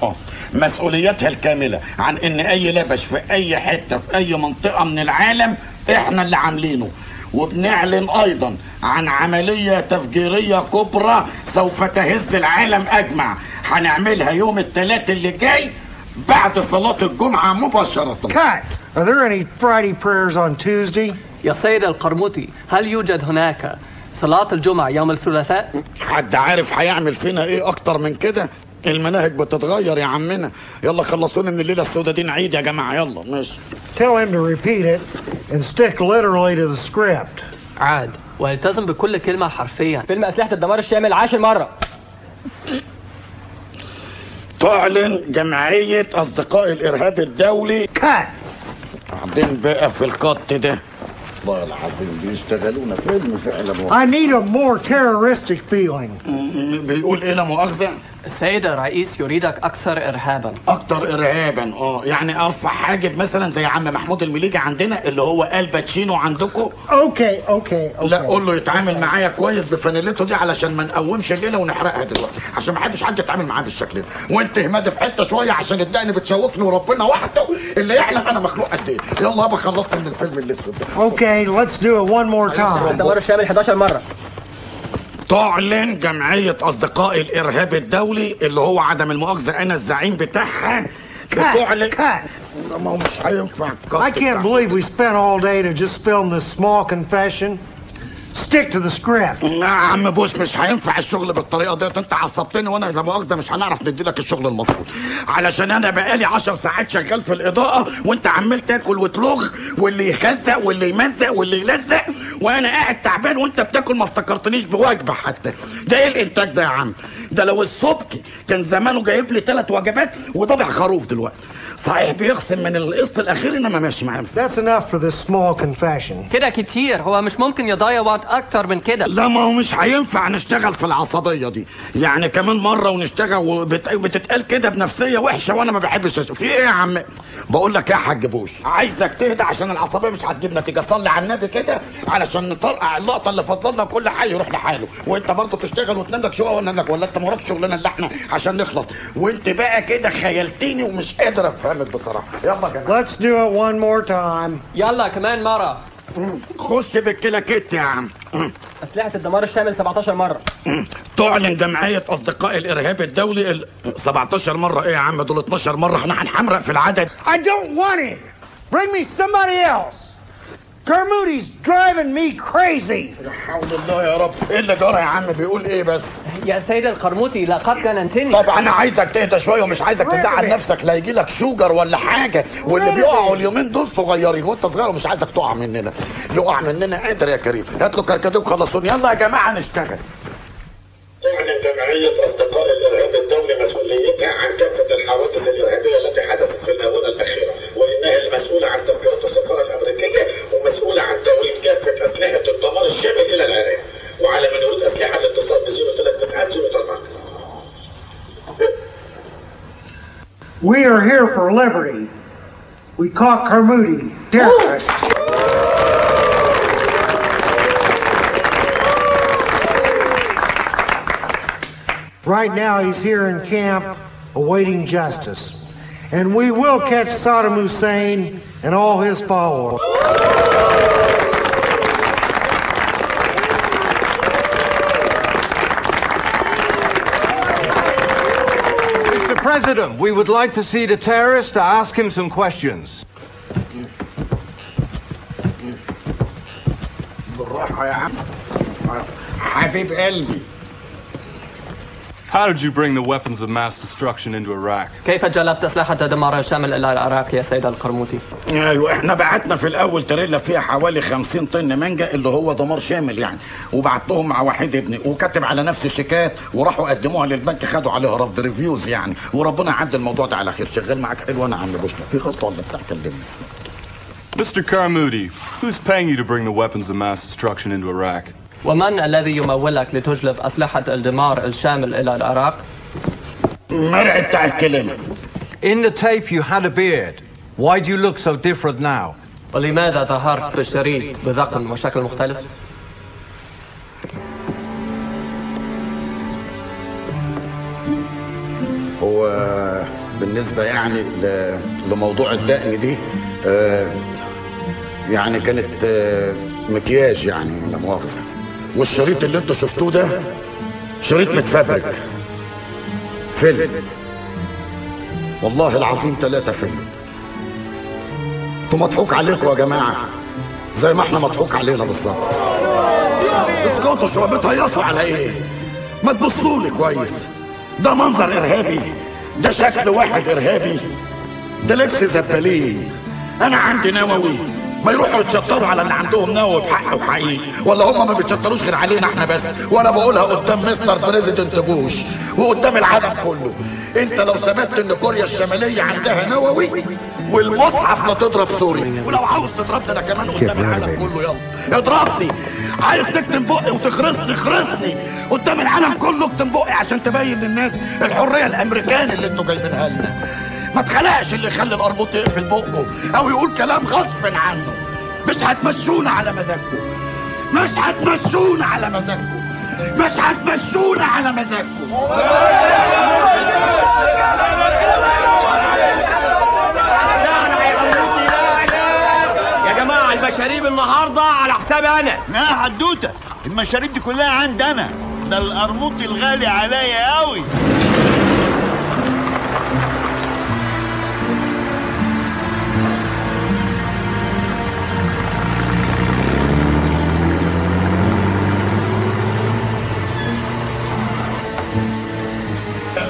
مسؤولياتها الكامله عن ان اي لبش في اي حته في اي منطقه من العالم احنا اللي عاملينه. وبنعلن ايضا عن عمليه تفجيريه كبرى سوف تهز العالم اجمع. هنعملها يوم الثلاث اللي جاي بعد صلاة الجمعة مباشرة. Cut. Are there any Friday prayers on Tuesday? يا سيد القرموطي هل يوجد هناك صلاة الجمعة يوم الثلاثاء؟ حد عارف هيعمل فينا ايه اكتر من كده؟ المناهج بتتغير يا عمنا. يلا خلصونا من الليلة السوداء دي نعيد يا جماعة. يلا ماشي. Tell him to repeat it and stick literally to the script. عاد والتزم بكل كلمة حرفيا. فيلم أسلحة الدمار الشامل 10 مرة. تعلن جمعية أصدقاء الإرهاب الدولي. كات. بعدين بقى في القط ده والله العظيم بيشتغلونا فيلم فعلا. I need a more terroristic feeling. بيقول إيه لا مؤاخذة؟ السيد الرئيس يريدك أكثر إرهابا. أكثر إرهابا يعني أرفع حاجب مثلا زي عم محمود المليجي عندنا اللي هو الباتشينو عندكم. اوكي. لا قول له يتعامل معايا كويس بفانيلته دي علشان ما نقومش الليله ونحرقها دلوقتي عشان ما حدش حد يتعامل معاه بالشكل ده. وانت همادي في حته شويه عشان الدقن بتشوكني وربنا وحده اللي يعلم انا مخلوق قد ايه. يلا يابا خلصت من الفيلم الاسود ده. اوكي let's do it one more time. الدمار الشامل 11 مرة. تعلن جمعية أصدقاء الإرهاب الدولي اللي هو عدم المؤاخذة أنا الزعيم بتاعها. بتعلن ما هو مش هينفع. I can't believe we spent all day to just film this small confession. Stick to the script. يا عم بوش مش هينفع الشغل بالطريقه ديت. انت عصبتني وانا لا مؤاخذه مش هنعرف ندي لك الشغل المظبوط علشان انا بقالي 10 ساعات شغال في الاضاءه وانت عمال تاكل وتلغ واللي يخزق واللي يمزق واللي يلزق وانا قاعد تعبان وانت بتاكل. ما افتكرتنيش بوجبه حتى. ده ايه الانتاج ده يا عم؟ ده لو السبكي كان زمانه جايب لي 3 وجبات وضبع خروف دلوقتي. صحيح بيخصم من القسط الاخير انما ماشي معاه. That's enough for this small confession. كده كتير، هو مش ممكن يضيع وقت اكتر من كده. لا ما هو مش هينفع نشتغل في العصبيه دي، يعني كمان مره ونشتغل وبتتقال كده بنفسيه وحشه وانا ما بحبش في ايه يا عم؟ بقول لك يا حاج بوش، عايزك تهدى عشان العصبيه مش هتجيب نتيجه. صلي على النبي كده علشان نطرقع اللقطه اللي فضلنا وكل حي يروح لحاله، وانت برضه تشتغل وتنام لك شويه وانام لك، ولا انت ما وراكش شغلنا اللي احنا عشان نخلص. وانت بقى كده خيلتني ومش قادر افهمك بصراحه. يلا كمان. Let's do it one more time. يلا كمان مره. خش بالكلاكيت يا عم. أسلحة الدمار الشامل 17 مرة. تعلن جمعية أصدقاء الإرهاب الدولي 17 مرة. إيه يا عم دول 12 مرة، إحنا هنحمرق في العدد. I don't want it. Bring me somebody else. Carmody's driving me crazy. لا حول الله يا رب. إيه اللي جرى يا عم؟ بيقول إيه بس؟ يا سيد القرموطي لقد جننتني. طب أنا عايزك تهدى شوية ومش عايزك تزعل نفسك لا يجي لك شوجر ولا حاجة، واللي بيقعوا اليومين دول صغيرين وأنت صغير ومش عايزك تقع مننا. يقع مننا قادر يا كريم. هات له كركديه وخلصوني. يلا يا جماعة نشتغل. تعلن جمعية أصدقاء الإرهاب الدولي مسؤوليتها عن كافة الحوادث الإرهابية التي حدثت في الآونة الأخيرة، وإنها المسؤولة عن تذكرة السفارة الأمريكية ومسؤولة عن توريد كافة أسلحة الدمار الشامل إلى العراق، وعلى من يريد أسلحة الاتصال ب 0390 We are here for liberty. We caught Carmody, terrorist. Right now he's here in camp awaiting justice. And we will catch Saddam Hussein and all his followers. Mr. President, we would like to see the terrorist to ask him some questions. بالراحة يا عم. حبيب قلبي. How did you bring the weapons of mass destruction into Iraq? كيف جلبت أسلحة الدمار الشامل إلى العراق يا سيد القرموطي؟ ايوه احنا بعتنا في الاول تريلا فيها حوالي 50 طن مانجا اللي هو دمار شامل يعني، وبعتهم مع واحد ابني وكاتب على نفس الشيكات وراحوا قدموها للبنك خدوا عليها رفض ريفيوز يعني، وربنا عدى الموضوع ده على خير. شغال معاك حلو انا عم بوشنا في خطه ولا بتاع كلمني. Mr. Carmody, who's paying you to bring the weapons of mass destruction into Iraq? ومن الذي يمولك لتجلب أسلحة الدمار الشامل إلى العراق؟ مرعي بتاع الكلمة. In the tape you had a beard. Why do you look so different now? ولماذا ظهرت في الشريط بذقن وشكل مختلف؟ هو بالنسبة يعني لموضوع الدقن دي يعني كانت مكياج يعني لا مؤاخذة، والشريط اللي انتوا شفتوه ده شريط متفبرك فيلم، والله العظيم 3 فيلم. انتوا مضحوك عليكم يا جماعة زي ما احنا مضحوك علينا بالظبط. اسكتوا شوية بتهيصوا على ايه؟ ما تبصوا لي كويس. ده منظر ارهابي، ده شكل واحد ارهابي، ده لبس زبالين. انا عندي نووي، ما يروحوا يتشطروا على اللي عندهم نووي بحق وحقيقي، ولا هم ما بيتشطروش غير علينا احنا بس. وانا بقولها قدام مستر بريزيدنت بوش وقدام العالم كله. انت لو ثبتت ان كوريا الشماليه عندها نووي والمصحف لا تضرب سوريا، ولو عاوز تضربني انا كمان قدام العالم كله يلا اضربني. عايز تكتم بقي وتخرسني خرسني قدام العالم كله، اكتم بقي عشان تبين للناس الحريه الامريكاني اللي انتوا جايبينها لنا. ما تخلقش اللي يخلي القرموط يقفل بقه او يقول كلام غصب عنه. مش هتمشونا على مزاجكم، مش هتمشونا على مزاجكم، مش هتمشونا على مزاجكم. يا جماعة المشاريب النهاردة على حسابي أنا. لا حدوتة، المشاريب دي كلها عندي أنا، ده القرموط الغالي عليا قوي.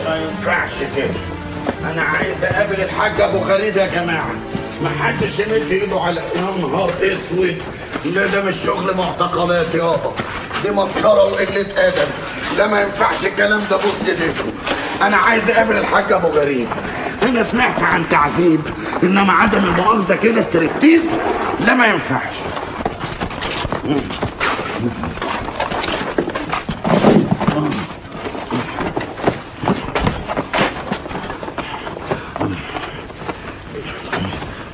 ما ينفعش كده. انا عايز اقابل الحاج ابو غريب يا جماعه. ما حدش يمد ايده على يا نهار اسود. لا ده مش شغل معتقلات يابا، دي مسخره وقله ادب. لا ما ينفعش الكلام ده. بص ايديكم، انا عايز اقابل الحاج ابو غريب. هي سمعت عن تعذيب، انما عدم المؤاخذه كده استريبتيز لا ما ينفعش.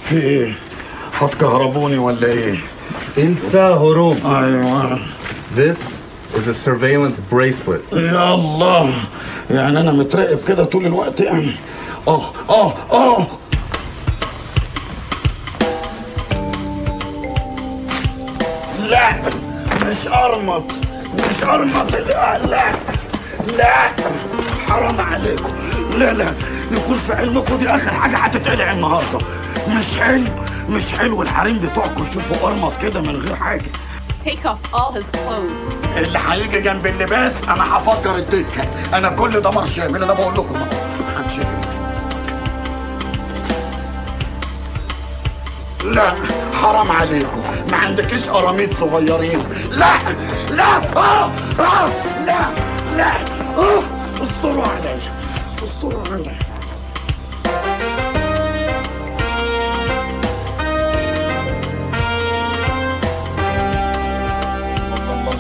في ايه؟ هتكهربوني ولا ايه؟ انسى هروب. ايوه. This is a surveillance bracelet. يا الله، يعني انا متراقب كده طول الوقت يعني. لا مش ارمط، مش ارمط. لا حرام عليكم. لا يكون في علمكم دي اخر حاجه هتتقلع النهارده. مش حلو الحريم بتوعكم يشوفوا ارمط كده من غير حاجه. Take off all his clothes. اللي هيجي جنب اللباس انا هفجر الدكه. انا كل دمار شامل، انا بقول لكم هنشيل. لا حرام عليكم، ما عندكيش قراميط صغيرين. لا استروا عليا، استروا عليا.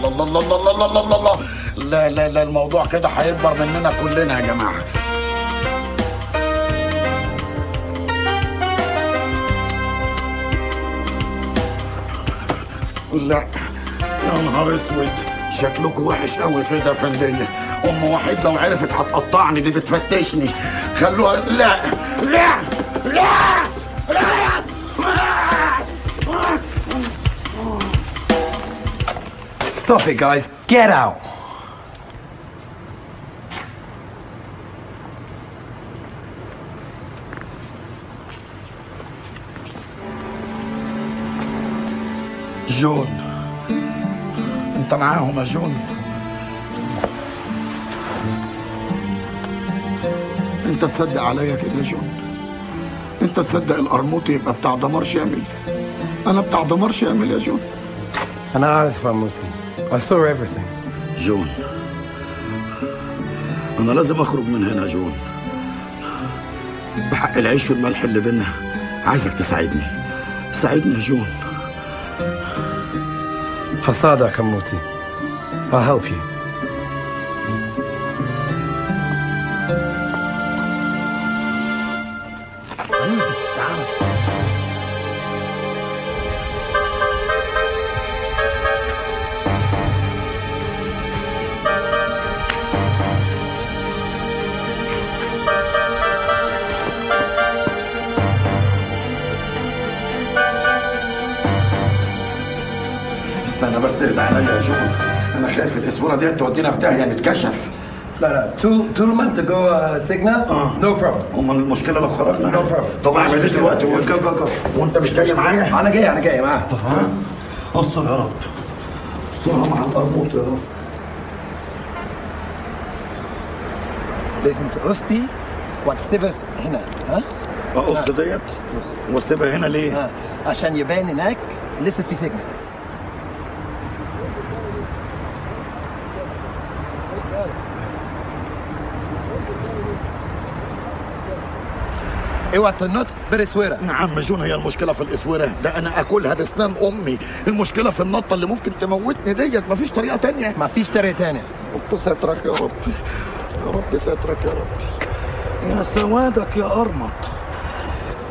الله لا الموضوع كده هيكبر مننا كلنا يا جماعه. لا يا نهار اسود، شكلكوا وحش قوي كده فندية. ام وحيد لو عرفت هتقطعني، دي بتفتشني. خلوها. لا Stop it, guys. Get out. جون، انت معاهم يا جون؟ انت تصدق عليا كده يا جون؟ انت تصدق القرموط يبقى بتاع دمار شامل؟ انا بتاع دمار شامل يا جون. أنا عارف راموتي. I saw everything. جون، أنا لازم أخرج من هنا يا جون. بحق العيش والملح اللي بينا عايزك تساعدني. ساعدني يا جون. هصادقك راموتي. I'll help you. استنى بس اهدى عليا يا جون، انا خايف الاسوره دي تودينا في داهيه نتكشف. لا طول ما انت جوه سجنة نو بروبلم. امال المشكله لو خرجنا؟ نو بروبلم. طب اعمل ايه دلوقتي؟ جو. وانت مش جاي معايا؟ انا جاي معاك. استر يا رب، استرها مع القرموط يا رب. لازم تقصدي وتسيبها هنا. ها؟ اقص ديت واسيبها هنا ليه؟ عشان يبان هناك لسه في سجن. اوعى تنط بالاسوره. نعم جون، هي المشكله في الاسوره ده انا اكلها باسنان امي. المشكله في النطه اللي ممكن تموتني ديت. مفيش طريقه تانية. مفيش طريقه تانية. رب سترك يا رب، يا رب سترك يا رب، يا سوادك يا ارمط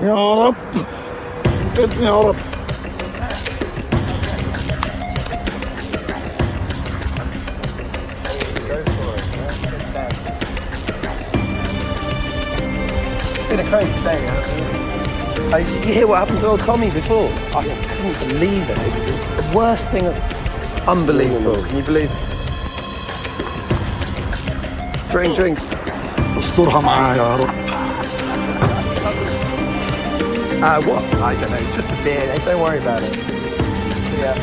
يا رب، انقذني يا رب. It's been a crazy day. Did you hear what happened to old Tommy before? I couldn't believe it. It's the worst thing. Unbelievable. Can you believe it? Drink. استرها معايا يا رب. What? I don't know. It's just a beer. Don't worry about it. Yeah.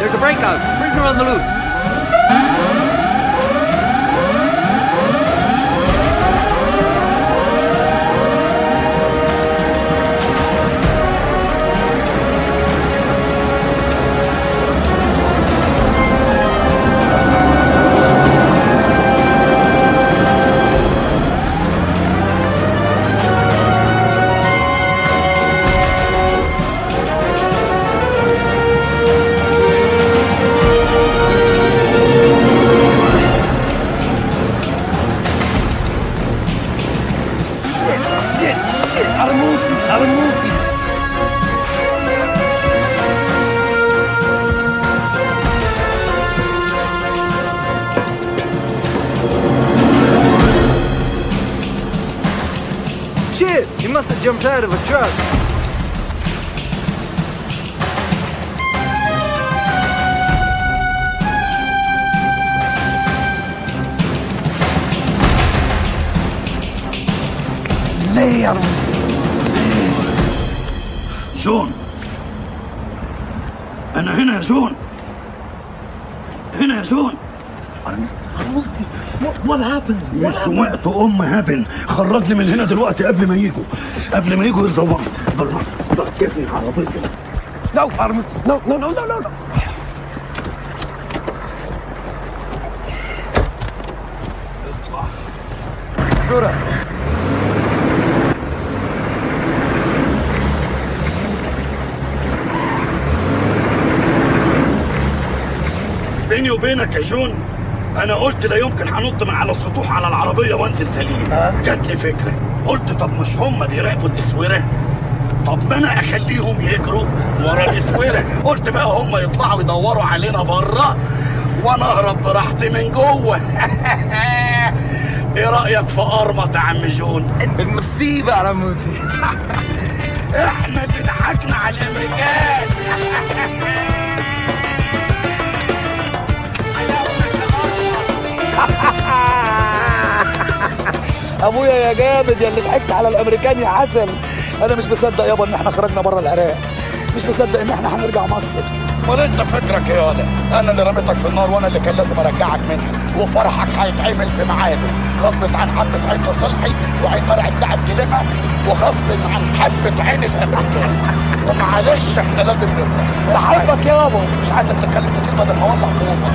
There's a breakout. Prisoner on the loose. Shit! He must have jumped out of a truck. ليه يا رمزي؟ جون، أنا هنا يا جون. هنا يا جون. What happened? مش وقت هبل. خرجني من هنا دلوقتي قبل ما يجوا يزوروا. ركبني العربية. No, Armstrong. No. بسرعة. بيني وبينك يا جون، انا قلت لا يمكن هنط من على السطوح على العربيه وانزل سليم. جاتني فكره، قلت طب مش هم بيراقبوا الاسوره؟ طب ما انا اخليهم يجروا ورا الاسوره. قلت بقى هم يطلعوا يدوروا علينا بره وانا اهرب براحتي من جوه. ايه رايك في قرمط يا عم جون؟ المصيبه يا رموزي. احنا اللي ضحكنا على الامريكان. ابويا يا جامد يا اللي ضحكت على الامريكان يا حسن. انا مش مصدق يابا ان احنا خرجنا بره العراق، مش مصدق ان احنا هنرجع مصر. امال انت فكرك ايه يالا؟ انا اللي رميتك في النار وانا اللي كان لازم ارجعك منها، وفرحك هيتعمل في ميعاده، غصب عن حبه عين مصلحي وعين مرعي بتاع الكلمه، وغصب عن حبه عين الامريكان. ومعلش احنا لازم نفرح. بحبك يابا. مش عايزك تتكلم كتير بدل ما اولع في امك.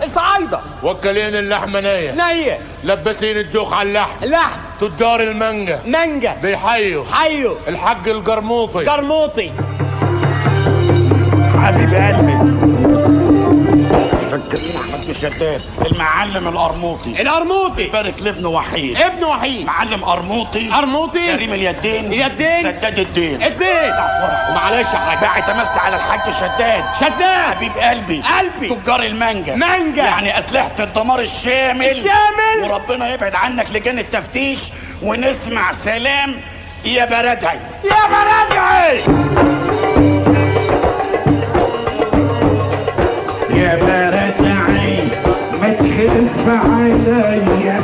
الصعايدة وكالين اللحمة نية لبسين الجوخ على اللحم تجار المانجا بيحيوا الحاج القرموطي حبيب قلبي. شكرين احمد بن شداد المعلم القرموطي بارك لابنه وحيد معلم قرموطي كريم اليدين سداد الدين ومعلش يا حاج بقى تمسي على الحاج شداد حبيب قلبي تجار المانجا يعني اسلحه الدمار الشامل وربنا يبعد عنك لجان التفتيش ونسمع سلام يا بردعي يا بردعي ما تخف عليا